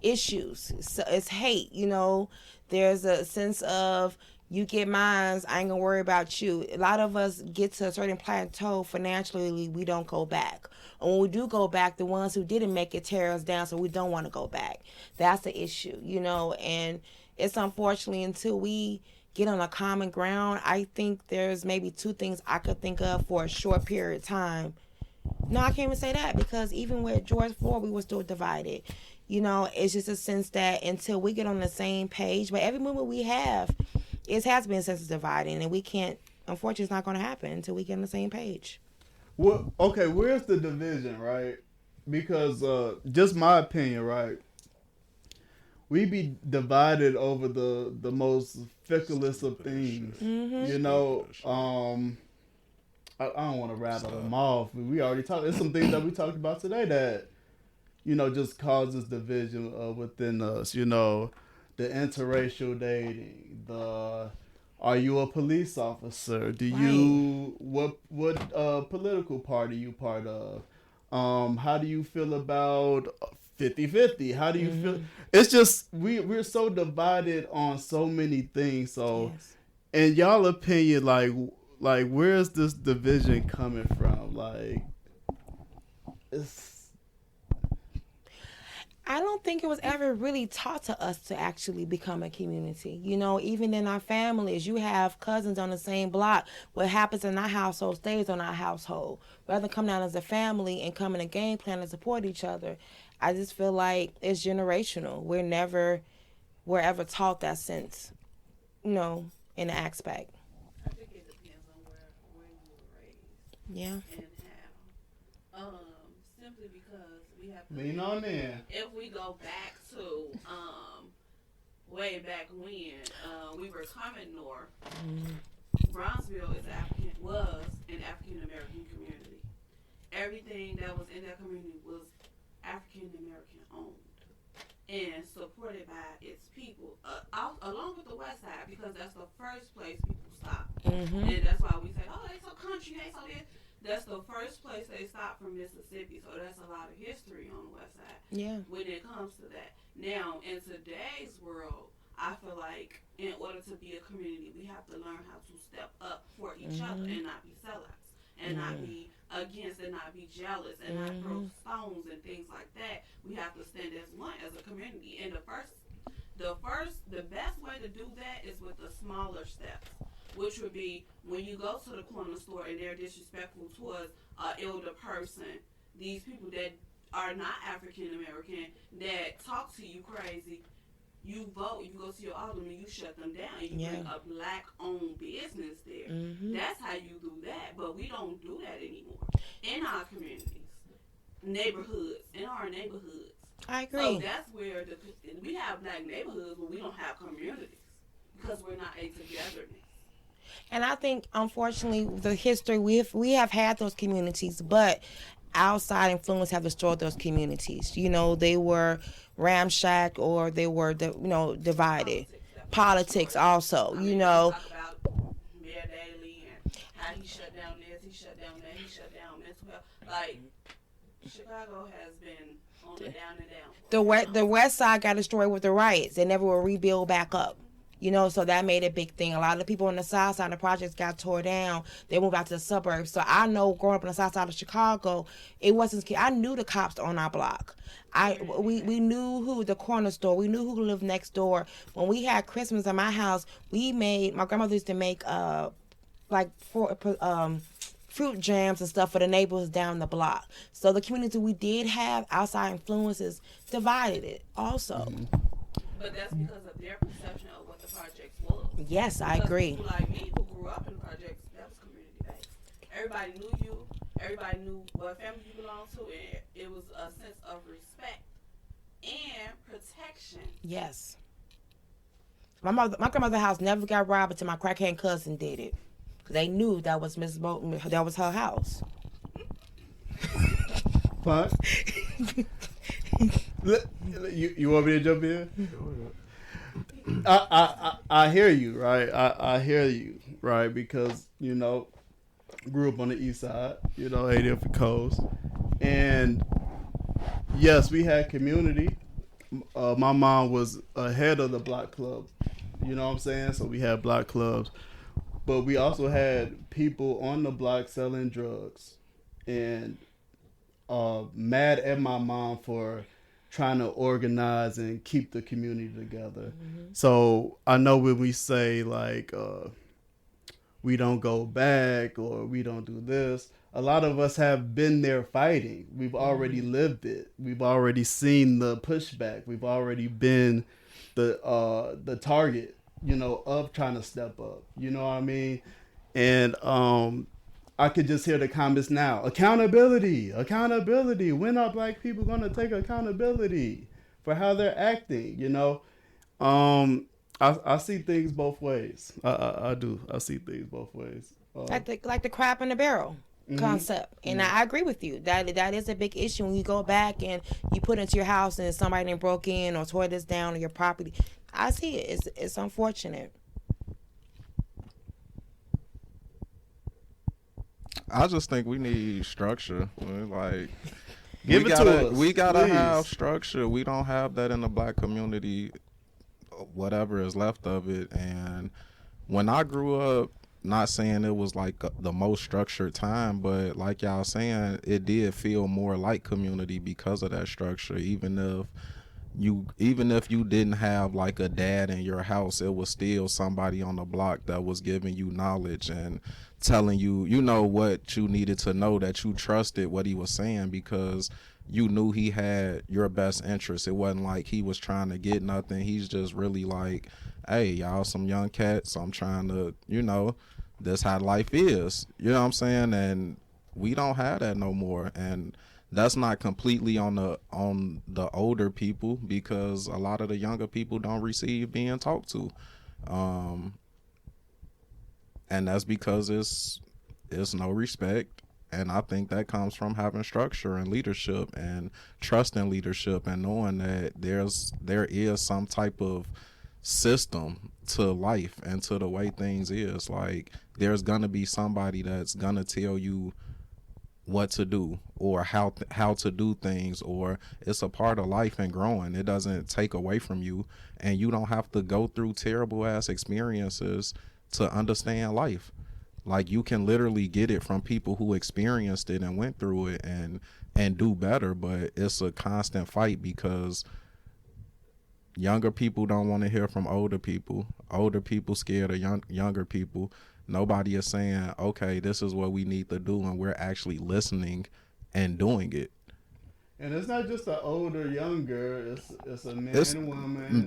issues. So it's hate. You know, there's a sense of you get mines, I ain't gonna worry about you. A lot of us get to a certain plateau financially, we don't go back. And when we do go back, the ones who didn't make it tear us down, so we don't want to go back. That's the issue, you know. And it's unfortunately until we get on a common ground, I think there's maybe two things I could think of for a short period of time. No, I can't even say that, because even with George Floyd, we were still divided. You know, it's just a sense that until we get on the same page, but every movement we have, it has been a sense of dividing, and we can't, unfortunately, it's not going to happen until we get on the same page. Well, okay, where's the division, right? Because just my opinion, right? We be divided over the most ficklest of things. Mm-hmm. You know, I don't want to rattle them off. We already talked. There's some things that we talked about today that, you know, just causes division within us. You know, the interracial dating, the are you a police officer? Do you what political party you part of? How do you feel about 50-50? How do you feel? It's just we're so divided on so many things. So, in y'all opinion, like where's this division coming from? Like, I don't think it was ever really taught to us to actually become a community. You know, even in our families, you have cousins on the same block. What happens in our household stays on our household. Rather than come down as a family and come in a game plan and support each other, I just feel like it's generational. We're ever taught that sense, you know, in an aspect. I think it depends on where you were raised. Yeah. And how. Simply because we have to lean on in. If we go back to way back when we were coming north, Brownsville was an African American community. Everything that was in that community was African American owned and supported by its people, along with the West Side, because that's the first place people stop. And that's why we say, oh, they so country, they so this. That's the first place they stopped from Mississippi, so that's a lot of history on the West Side. Yeah. When it comes to that, now in today's world, I feel like in order to be a community, we have to learn how to step up for each other and not be sellouts, and not be against, and not be jealous, and not throw stones and things like that. We have to stand as one as a community, and the best way to do that is with the smaller steps, which would be when you go to the corner store and they're disrespectful towards an elder person, these people that are not African American, that talk to you crazy, you vote, you go to your alderman, you shut them down, you bring a black-owned business there. That's how you do that, but we don't do that anymore in our communities, in our neighborhoods. I agree. So that's where we have black neighborhoods, but we don't have communities because we're not a togetherness. And I think, unfortunately, the history, we have had those communities, but outside influence have destroyed those communities. You know, they were ramshacked, or they were, divided. Politics also, you know. Talk about Mayor Daley and how he shut down this, he shut down that, he shut down mental health. Like, Chicago has been on the down and down. The West Side got destroyed with the riots. They never will rebuild back up. You know, so that made a big thing. A lot of the people on the south side of the projects got tore down. They moved out to the suburbs. So I know growing up on the south side of Chicago, it wasn't. I knew the cops on our block. We knew who the corner store. We knew who lived next door. When we had Christmas at my house, my grandmother used to make fruit jams and stuff for the neighbors down the block. So the community we did have, outside influences divided it also. But that's because of their perception of what the projects was. Yes, I agree. People like me who grew up in projects, that was community based. Everybody knew you. everybody knew what family you belonged to, and it was a sense of respect and protection. Yes. My grandmother's house never got robbed until my crackhead cousin did it. Cause they knew that was that was her house. Fine. You want me to jump in? I hear you, right? I hear you, right? Because, you know, grew up on the east side, you know, 80th Coast. And yes, we had community. My mom was ahead of the block club. You know what I'm saying? So we had block clubs. But we also had people on the block selling drugs. And mad at my mom for trying to organize and keep the community together. Mm-hmm. So I know when we say like we don't go back or we don't do this, a lot of us have been there fighting. We've already lived it. We've already seen the pushback. We've already been the target, you know, of trying to step up. You know what I mean? And I could just hear the comments now. Accountability. When are black people going to take accountability for how they're acting? You know, I see things both ways. I do. I see things both ways. Like the crab in the barrel concept. And I agree with you. That is a big issue when you go back and you put into your house and somebody done broke in or tore this down on your property. I see it. It's unfortunate. I just think we need structure. Like, Give it to us. We gotta please. have structure. We don't have that in the black community, whatever is left of it. And when I grew up, not saying it was like the most structured time, but like y'all saying, it did feel more like community because of that structure. Even if you didn't have like a dad in your house, it was still somebody on the block that was giving you knowledge and telling you, you know, what you needed to know, that you trusted what he was saying because you knew he had your best interest. It wasn't like he was trying to get nothing. He's just really like, hey, y'all some young cats. I'm trying to, you know, that's how life is. You know what I'm saying? And we don't have that no more. And that's not completely on the older people because a lot of the younger people don't receive being talked to. And that's because it's no respect. And I think that comes from having structure and leadership and trusting leadership and knowing that there is some type of system to life and to the way things is. Like, there's gonna be somebody that's gonna tell you what to do or how to do things, or it's a part of life and growing. It doesn't take away from you, and you don't have to go through terrible ass experiences to understand life. Like, you can literally get it from people who experienced it and went through it and do better, but it's a constant fight because younger people don't want to hear from older people. Older people scared of younger people. Nobody is saying, okay, this is what we need to do, and we're actually listening and doing it. And it's not just an older, younger. It's a man and woman.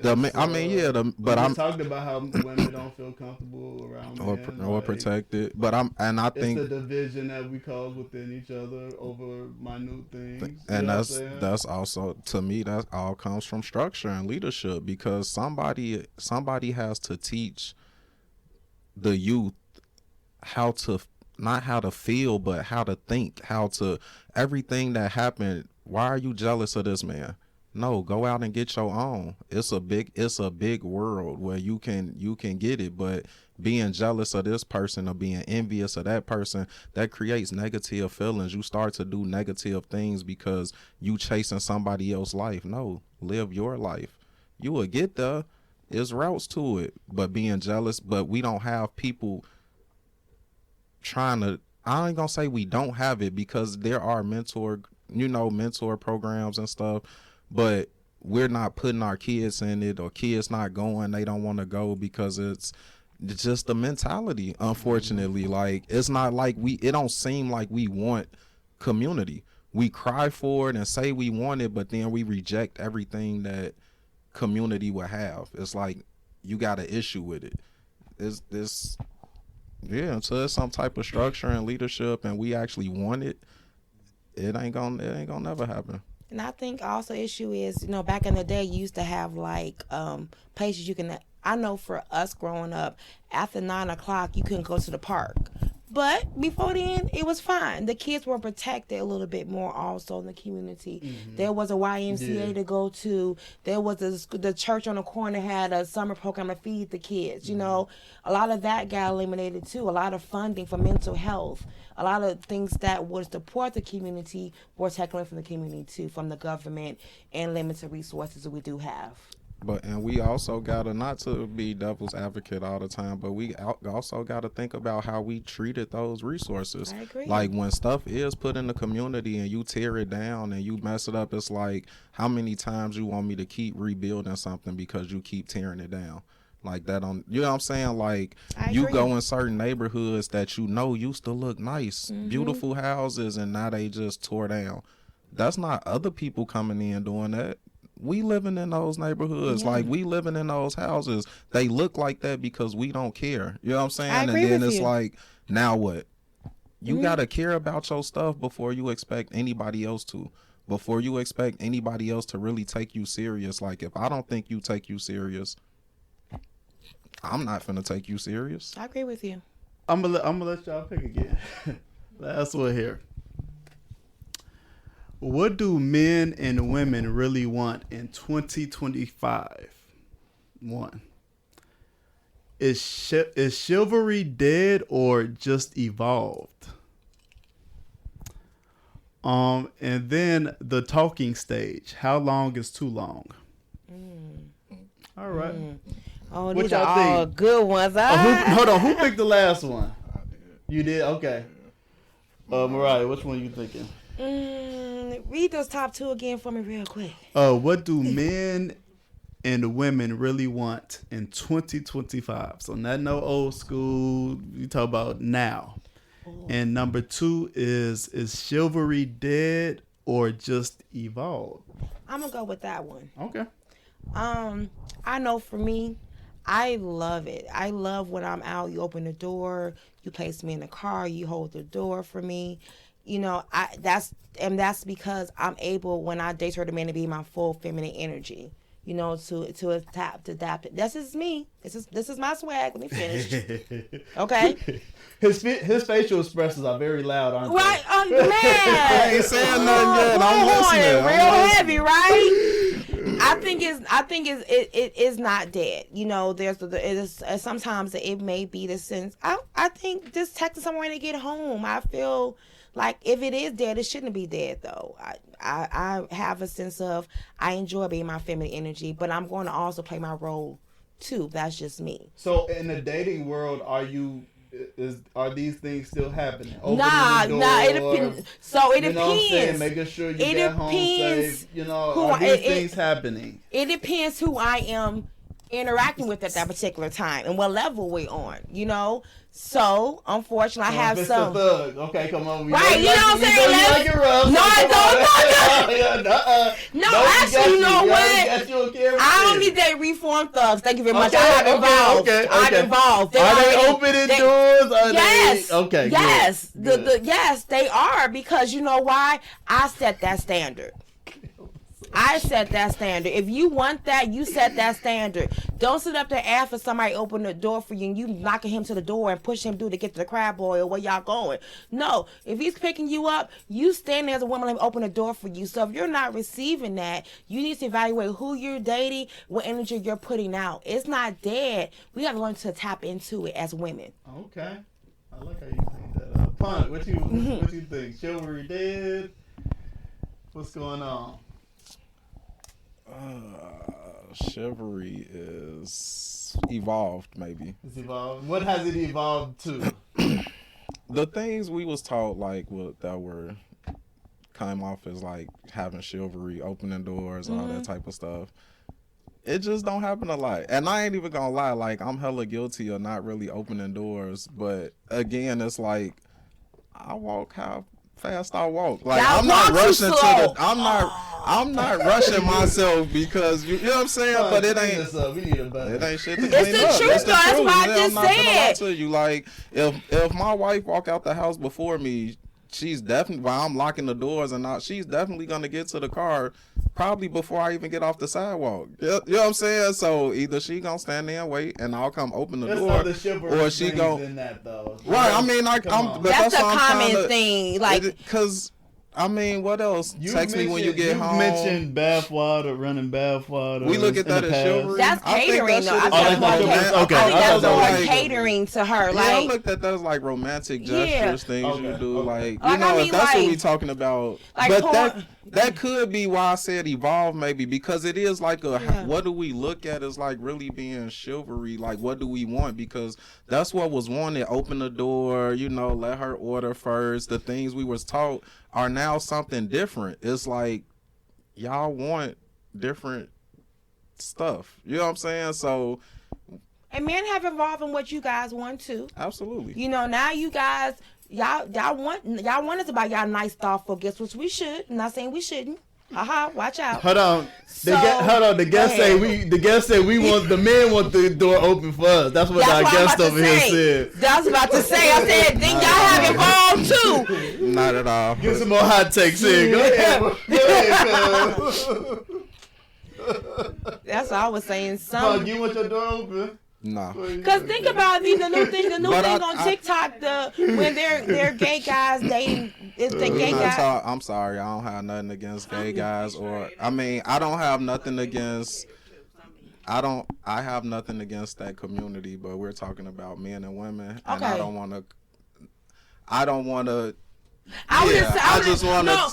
But I'm talking about how women don't feel comfortable around men or protected. But I think it's the division that we cause within each other over minute things. And that's also, to me, that all comes from structure and leadership, because somebody has to teach the youth not how to feel, but how to think, everything that happened. Why are you jealous of this man? No, go out and get your own. It's a big world where you can get it, but being jealous of this person or being envious of that person, that creates negative feelings. You start to do negative things because you chasing somebody else's life. No, live your life. You will get there. There's routes to it, but being jealous, but we don't have people trying to, I ain't gonna say we don't have it, because there are mentor programs and stuff, but we're not putting our kids in it, or kids not going. They don't want to go because it's just the mentality, unfortunately. Like, it's not like it don't seem like we want community. We cry for it and say we want it, but then we reject everything that community would have. It's like you got an issue with it. Yeah, until there's some type of structure and leadership, and we actually want it, it ain't gonna never happen. And I think also issue is, back in the day, you used to have like places you can. I know for us growing up, after 9 o'clock, you couldn't go to the park. But before then, it was fine. The kids were protected a little bit more also in the community. Mm-hmm. There was a YMCA to go to. There was the church on the corner had a summer program to feed the kids. Mm-hmm. A lot of that got eliminated too. A lot of funding for mental health. A lot of things that would support the community were taken away from the community too, from the government and limited resources that we do have. And we also gotta, not to be devil's advocate all the time, but we also gotta think about how we treated those resources. I agree. Like when stuff is put in the community and you tear it down and you mess it up, it's like, how many times you want me to keep rebuilding something because you keep tearing it down? Like that you know what I'm saying? Like you go in certain neighborhoods that used to look nice, mm-hmm. beautiful houses, and now they just tore down. That's not other people coming in doing that. We living in those neighborhoods, like we living in those houses. They look like that because we don't care. You know what I'm saying? I agree and then with it's you. like, now what? You gotta care about your stuff before you expect anybody else to. Before you expect anybody else to really take you serious. Like if I don't think you take you serious, I'm not finna take you serious. I agree with you. I'm gonna let y'all pick again. Last one here. What do men and women really want in 2025? 1. Is chivalry dead or just evolved? And then the talking stage. How long is too long? All right. Oh, What these y'all are all think? good ones. Hold on. Who picked the last one? You did? Okay. Moriah, which one are you thinking? Read those top 2 again for me real quick. What do men and women really want in 2025? So not no old school. You talk about now. Ooh. And number 2 is chivalry dead or just evolved? I'm gonna go with that one. Okay. I know for me, I love it. I love when I'm out. You open the door. You place me in the car. You hold the door for me. That's because I'm able, when I date her, the man, to be my full feminine energy. To adapt. This is me. This is my swag. Let me finish. Okay. His facial expressions are very loud, aren't they? Right, man. I ain't saying nothing yet. I'm listening. Real heavy, right? I think it is not dead. Sometimes it may be the sense. I think just texting someone to get home. I feel like if it is dead, it shouldn't be dead though. I have a sense of, I enjoy being my feminine energy, but I'm going to also play my role too. That's just me. So in the dating world, are these things still happening? Nah. It depends. So it you know depends. What I'm saying? Making sure you get home safe. Are these things happening? It depends who I am interacting with at that particular time and what level we're on. So, unfortunately, I have Mr. some. Thug. Okay, come on. Right, you know what I'm saying? No, I don't. No, actually, you know what? I only date reformed thugs. Thank you very much. I have evolved. I've evolved. Are they opening doors? Yes. Okay. Yes. Good. Yes, they are, because you know why? I set that standard. I set that standard. If you want that, you set that standard. Don't sit up there after somebody open the door for you and you knocking him to the door and push him through to get to the crab boy or where y'all going. No, if he's picking you up, you stand there as a woman, let him open the door for you. So if you're not receiving that, you need to evaluate who you're dating, what energy you're putting out. It's not dead. We got to learn to tap into it as women. Okay. I like how you think that up. Punk, what you think? Chivalry dead? What's going on? Chivalry is evolved, maybe. It's evolved. What has it evolved to? The things we was taught, that came off as like having chivalry, opening doors, all that type of stuff. It just don't happen a lot. And I ain't even gonna lie, like I'm hella guilty of not really opening doors. But again, it's like I walk how fast I walk. Like Y'all I'm not walk too rushing to slow. the. I'm not rushing myself because you know what I'm saying. But it ain't. We need a better. It ain't shit to It's clean the up. truth, It's the though. That's truth. what I Yeah, just I'm not gonna lie said. to you. Like if my wife walk out the house before me, she's definitely while I'm locking the doors and not, she's definitely gonna get to the car probably before I even get off the sidewalk. You know what I'm saying? So either she gonna stand there and wait, and I'll come open the door, or she gonna. In that, though. Right. I mean, but That's a what I'm trying common to- thing. Like, because. I mean, what else? Text me when you get home. You mentioned bath water, running bath water. We look at that as chivalry. that's I think catering, that though. shit I is think like that's more romantic. catering. Okay, I think I that's thought more that was- catering to her. Yeah, I Like, looked at that as like romantic Yeah. gestures, things you Okay, do. okay. Like, you Like, know, I mean, if that's what like- we talking about. like But porn- that could be why I said evolve, maybe, because it is like Yeah. what do we look at as like really being chivalry? Like, what do we want? Because that's what was wanted. Open the door, you know, let her order first. The things we was taught are now something different. It's like y'all want different stuff. You know what I'm saying? So and men have evolved in what you guys want too. absolutely. You know, now you guys, y'all want us to buy y'all nice, thoughtful gifts, which we should. I'm not saying we shouldn't. Haha, watch out. Hold on. So, Hold on. The guest go say ahead. we want the men want the door open for us. That's what our That's what I'm guest about over to here say. said. That's what I was about to say. I said, then y'all have evolved too. Not at all. Get some more hot takes here. Go ahead. Go ahead, cuz. That's what I was saying. Fuck, you want your door open? Nah. Cause think about the new thing But on TikTok, when they're gay guys dating, it's the gay guys. I'm sorry, I don't have nothing against gay guys, or I mean, I don't have nothing against. I have nothing against that community, but we're talking about men and women, and I Okay. don't want to. I don't want to. I was Yeah, just, I just want to.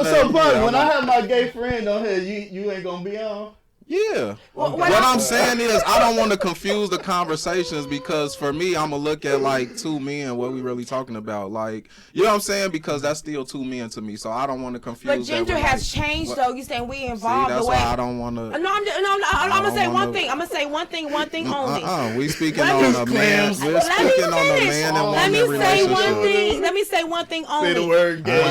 So, Bud, when I have my gay friend on here, you ain't gonna be on? Yeah. Well, What I'm saying is I don't want to confuse the conversations, because for me, I'm going to look at like two men, what we really talking about. Like, you know what I'm saying? Because that's still two men to me. So I don't want to confuse But that gender with, has like, changed, what- though. You saying we See, involved that's the way. why I don't want to. No, I'm gonna say one wanna- thing. I'm gonna say one thing only. We speaking Let on me- a man. Clams. We're Let me speaking on a finish. man and Let me woman say one relationship. thing. Let me say one thing only. Say the word gay.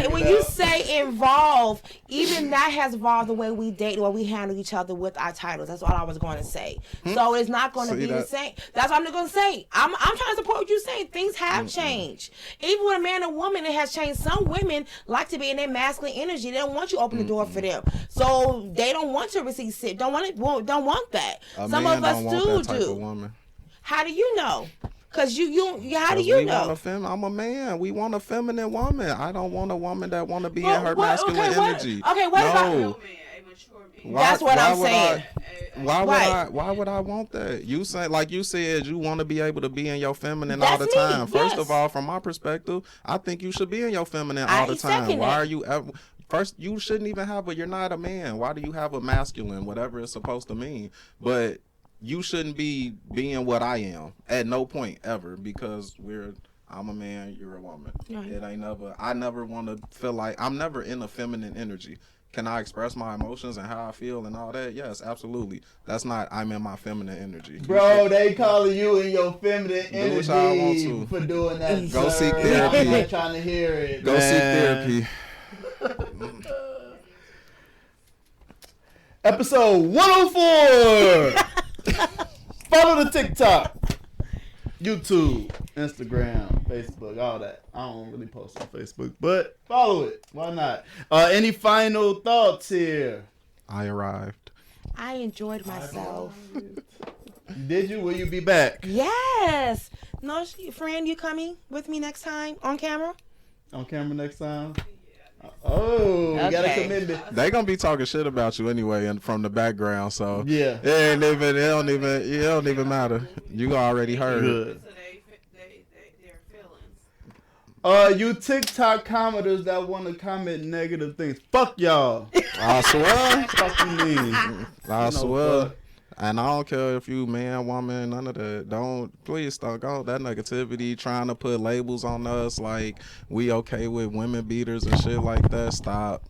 When you say involve, even that has evolved the way we date, the way we handle each other with our titles. That's all I was going to say. So it's not going to See be the that? same. That's what I'm going to say. I'm trying to support what you're saying. Things have changed. Even with a man and woman, it has changed. Some women like to be in their masculine energy. They don't want you to open the door for them, so they don't want to receive sit. Don't want that. A Some man of us don't want that type do. of woman. How do you know? Cause how do 'Cause you we know? want I'm a man. We want a feminine woman. I don't want a woman that want to be Well, in her what- masculine okay, what- energy. okay, what about- no. A mature man. That's what I'm would saying. Why would I want that? You say, like you said, you want to be able to be in your feminine That's all the me, time. First yes. of all, from my perspective, I think you should be in your feminine I all the time. second Why that. are you ever? First, you shouldn't even have you're not a man. Why do you have a masculine, whatever it's supposed to mean? But you shouldn't be being what I am at no point ever, because I'm a man, you're a woman. Right. It ain't never. I never want to feel like I'm never in a feminine energy. Can I express my emotions and how I feel and all that? Yes, absolutely. That's not I'm in my feminine energy. Bro, they calling you in your feminine Do what y'all want energy to. for doing that. Go sir. seek therapy. I'm not trying to hear it. Go seek man. therapy. Episode 104. Follow the TikTok, YouTube, Instagram, Facebook, all that. I don't really post on Facebook, but follow it. Why not? Any final thoughts here? I arrived. I enjoyed myself. Did you? Will you be back Yes. No, friend, you coming with me next time on camera? on camera next time? Oh, we got a Okay. commitment. They gonna be talking shit about you anyway, and from the background, so Yeah. it don't even matter. You already heard. Good. So their feelings. You TikTok commenters that want to comment negative things, fuck y'all. I swear. Fuck you mean? I You know, swear. fuck. And I don't care if you man, woman, none of that. Please don't go that negativity, trying to put labels on us like we okay with women beaters and shit like that. Stop.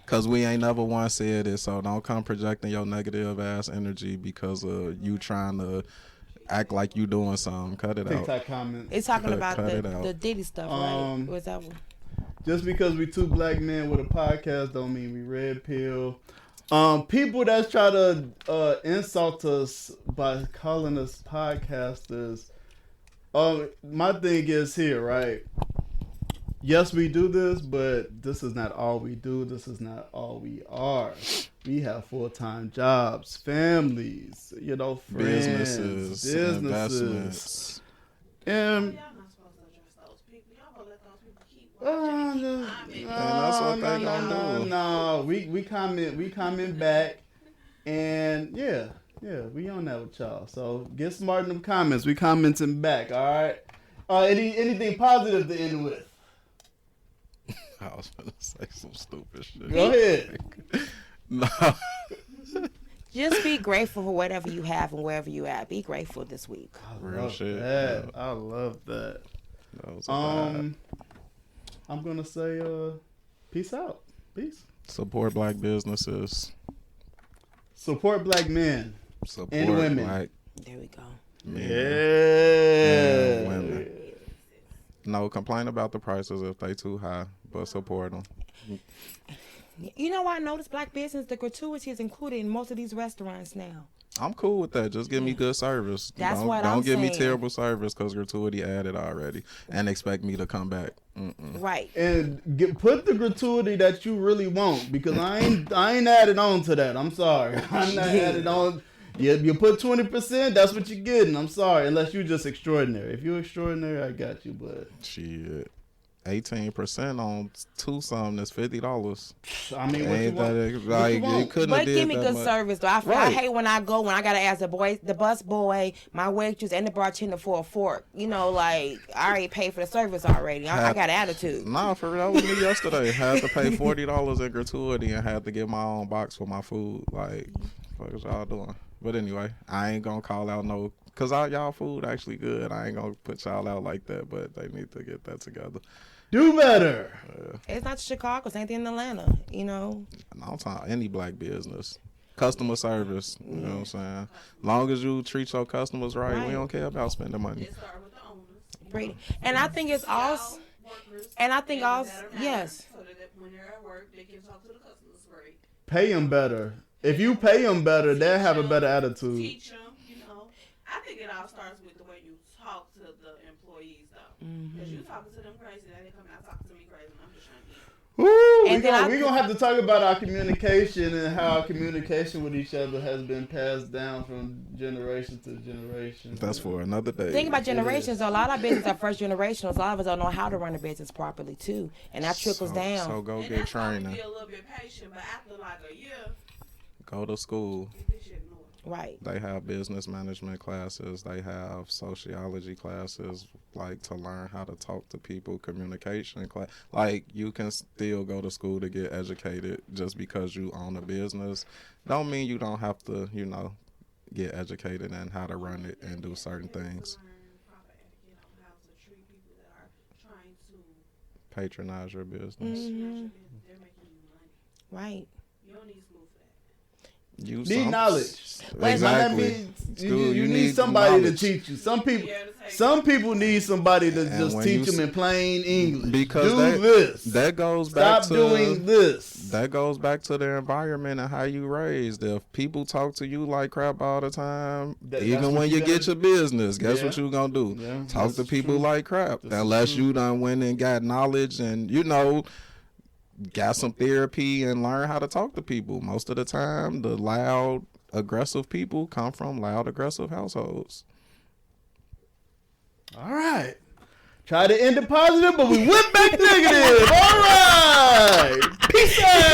Cause we ain't never once said it, so don't come projecting your negative ass energy because of you trying to act like you doing something. Cut it out. TikTok comments. It's talking about cut it out. the Diddy stuff, right? Was that one? Just because we two black men with a podcast don't mean we red pill. People that try to insult us by calling us podcasters. My thing is here, right? Yes, we do this, but this is not all we do. This is not all we are. We have full-time jobs, families, friends, Businesses, investments. And Y'all not supposed to address those people. Y'all gonna let those people keep watching. that's what they gonna do. No, we comment back, and yeah, we on that with y'all. So get smart in them comments. We commenting back, all right. Anything positive to end with? I was gonna say some stupid shit. Go ahead. No. Just be grateful for whatever you have and wherever you at. Be grateful this week. Real shit. That. I love that. That was a vibe. I'm gonna say peace out. Peace. Support black businesses. Support black men. Support And women. black There we go. men Yeah. and women. No, complain about the prices if they too high, but support them. You know why I noticed black business? The gratuity is included in most of these restaurants now. I'm cool with that. Just give me good service. That's don't, what don't I'm give me saying. terrible service because gratuity added already and expect me to come back. Right. And put the gratuity that you really want, because I ain't added on to that. I'm sorry. I'm not added on. You put 20%, that's what you're getting. I'm sorry, unless you're just extraordinary. If you're extraordinary, I got you. But Shit, 18% on two something is $50. I mean, what you Ain't want? that like want? it couldn't But have did give me that good much. service though. I Right. hate when I gotta ask the bus boy, my waitress, and the bartender for a fork. Like I already paid for the service already. I got attitude. Nah, for real, that was me yesterday. Had to pay $40 in gratuity and had to get my own box for my food. Like, what is y'all doing? But anyway, I ain't gonna call out no, cause y'all food actually good. I ain't gonna put y'all out like that, but they need to get that together. Do better. It's not Chicago. It's anything in Atlanta. And I'm talking any black business. Customer service, you know what I'm saying? Long as you treat your customers right, we don't care about spending money. It started with the owners. Pretty. And I think it's also, yes. So that when they're at work, they can talk to the customers great. Pay them better. If you pay them better, they'll have a better attitude. Teach them, I think it all starts with the way you talk to the employees, though. Because you talking to them crazy, they come out talking to me crazy, and I'm just trying to eat. Woo, And we're going to have to talk about our communication and how our communication with each other has been passed down from generation to generation. That's for another day. Think about generations. A lot of business are first generational. A lot of us don't know how to run a business properly too, and that trickles down. So go And get that's why we training. be a little bit patient, but after like a year, Go to school. get this shit in order. Right. They have business management classes. They have sociology classes, like to learn how to talk to people, communication class. Like you can still go to school to get educated just because you own a business. Don't mean you don't have to, get educated in how to run it and do certain things. Learn proper etiquette on how to treat people that are trying to Patronize your business. they're making you money. Right. You don't need school for that. You Need knowledge. Exactly. You need somebody knowledge. to teach you. Some people need somebody to And just when teach you them in plain English. Because do this. That goes back Stop to doing this. That goes back to the environment and how you raised. If people talk to you like crap all the time, That's even what when you you get gotta your business, guess Yeah. what you gonna do? Yeah, Talk this to is people true. like crap. This is Unless true. you done went and got knowledge and got some therapy and learn how to talk to people. Most of the time, the loud, aggressive people come from loud, aggressive households. All right. Try to end it positive, but we went back negative. All right. Peace out.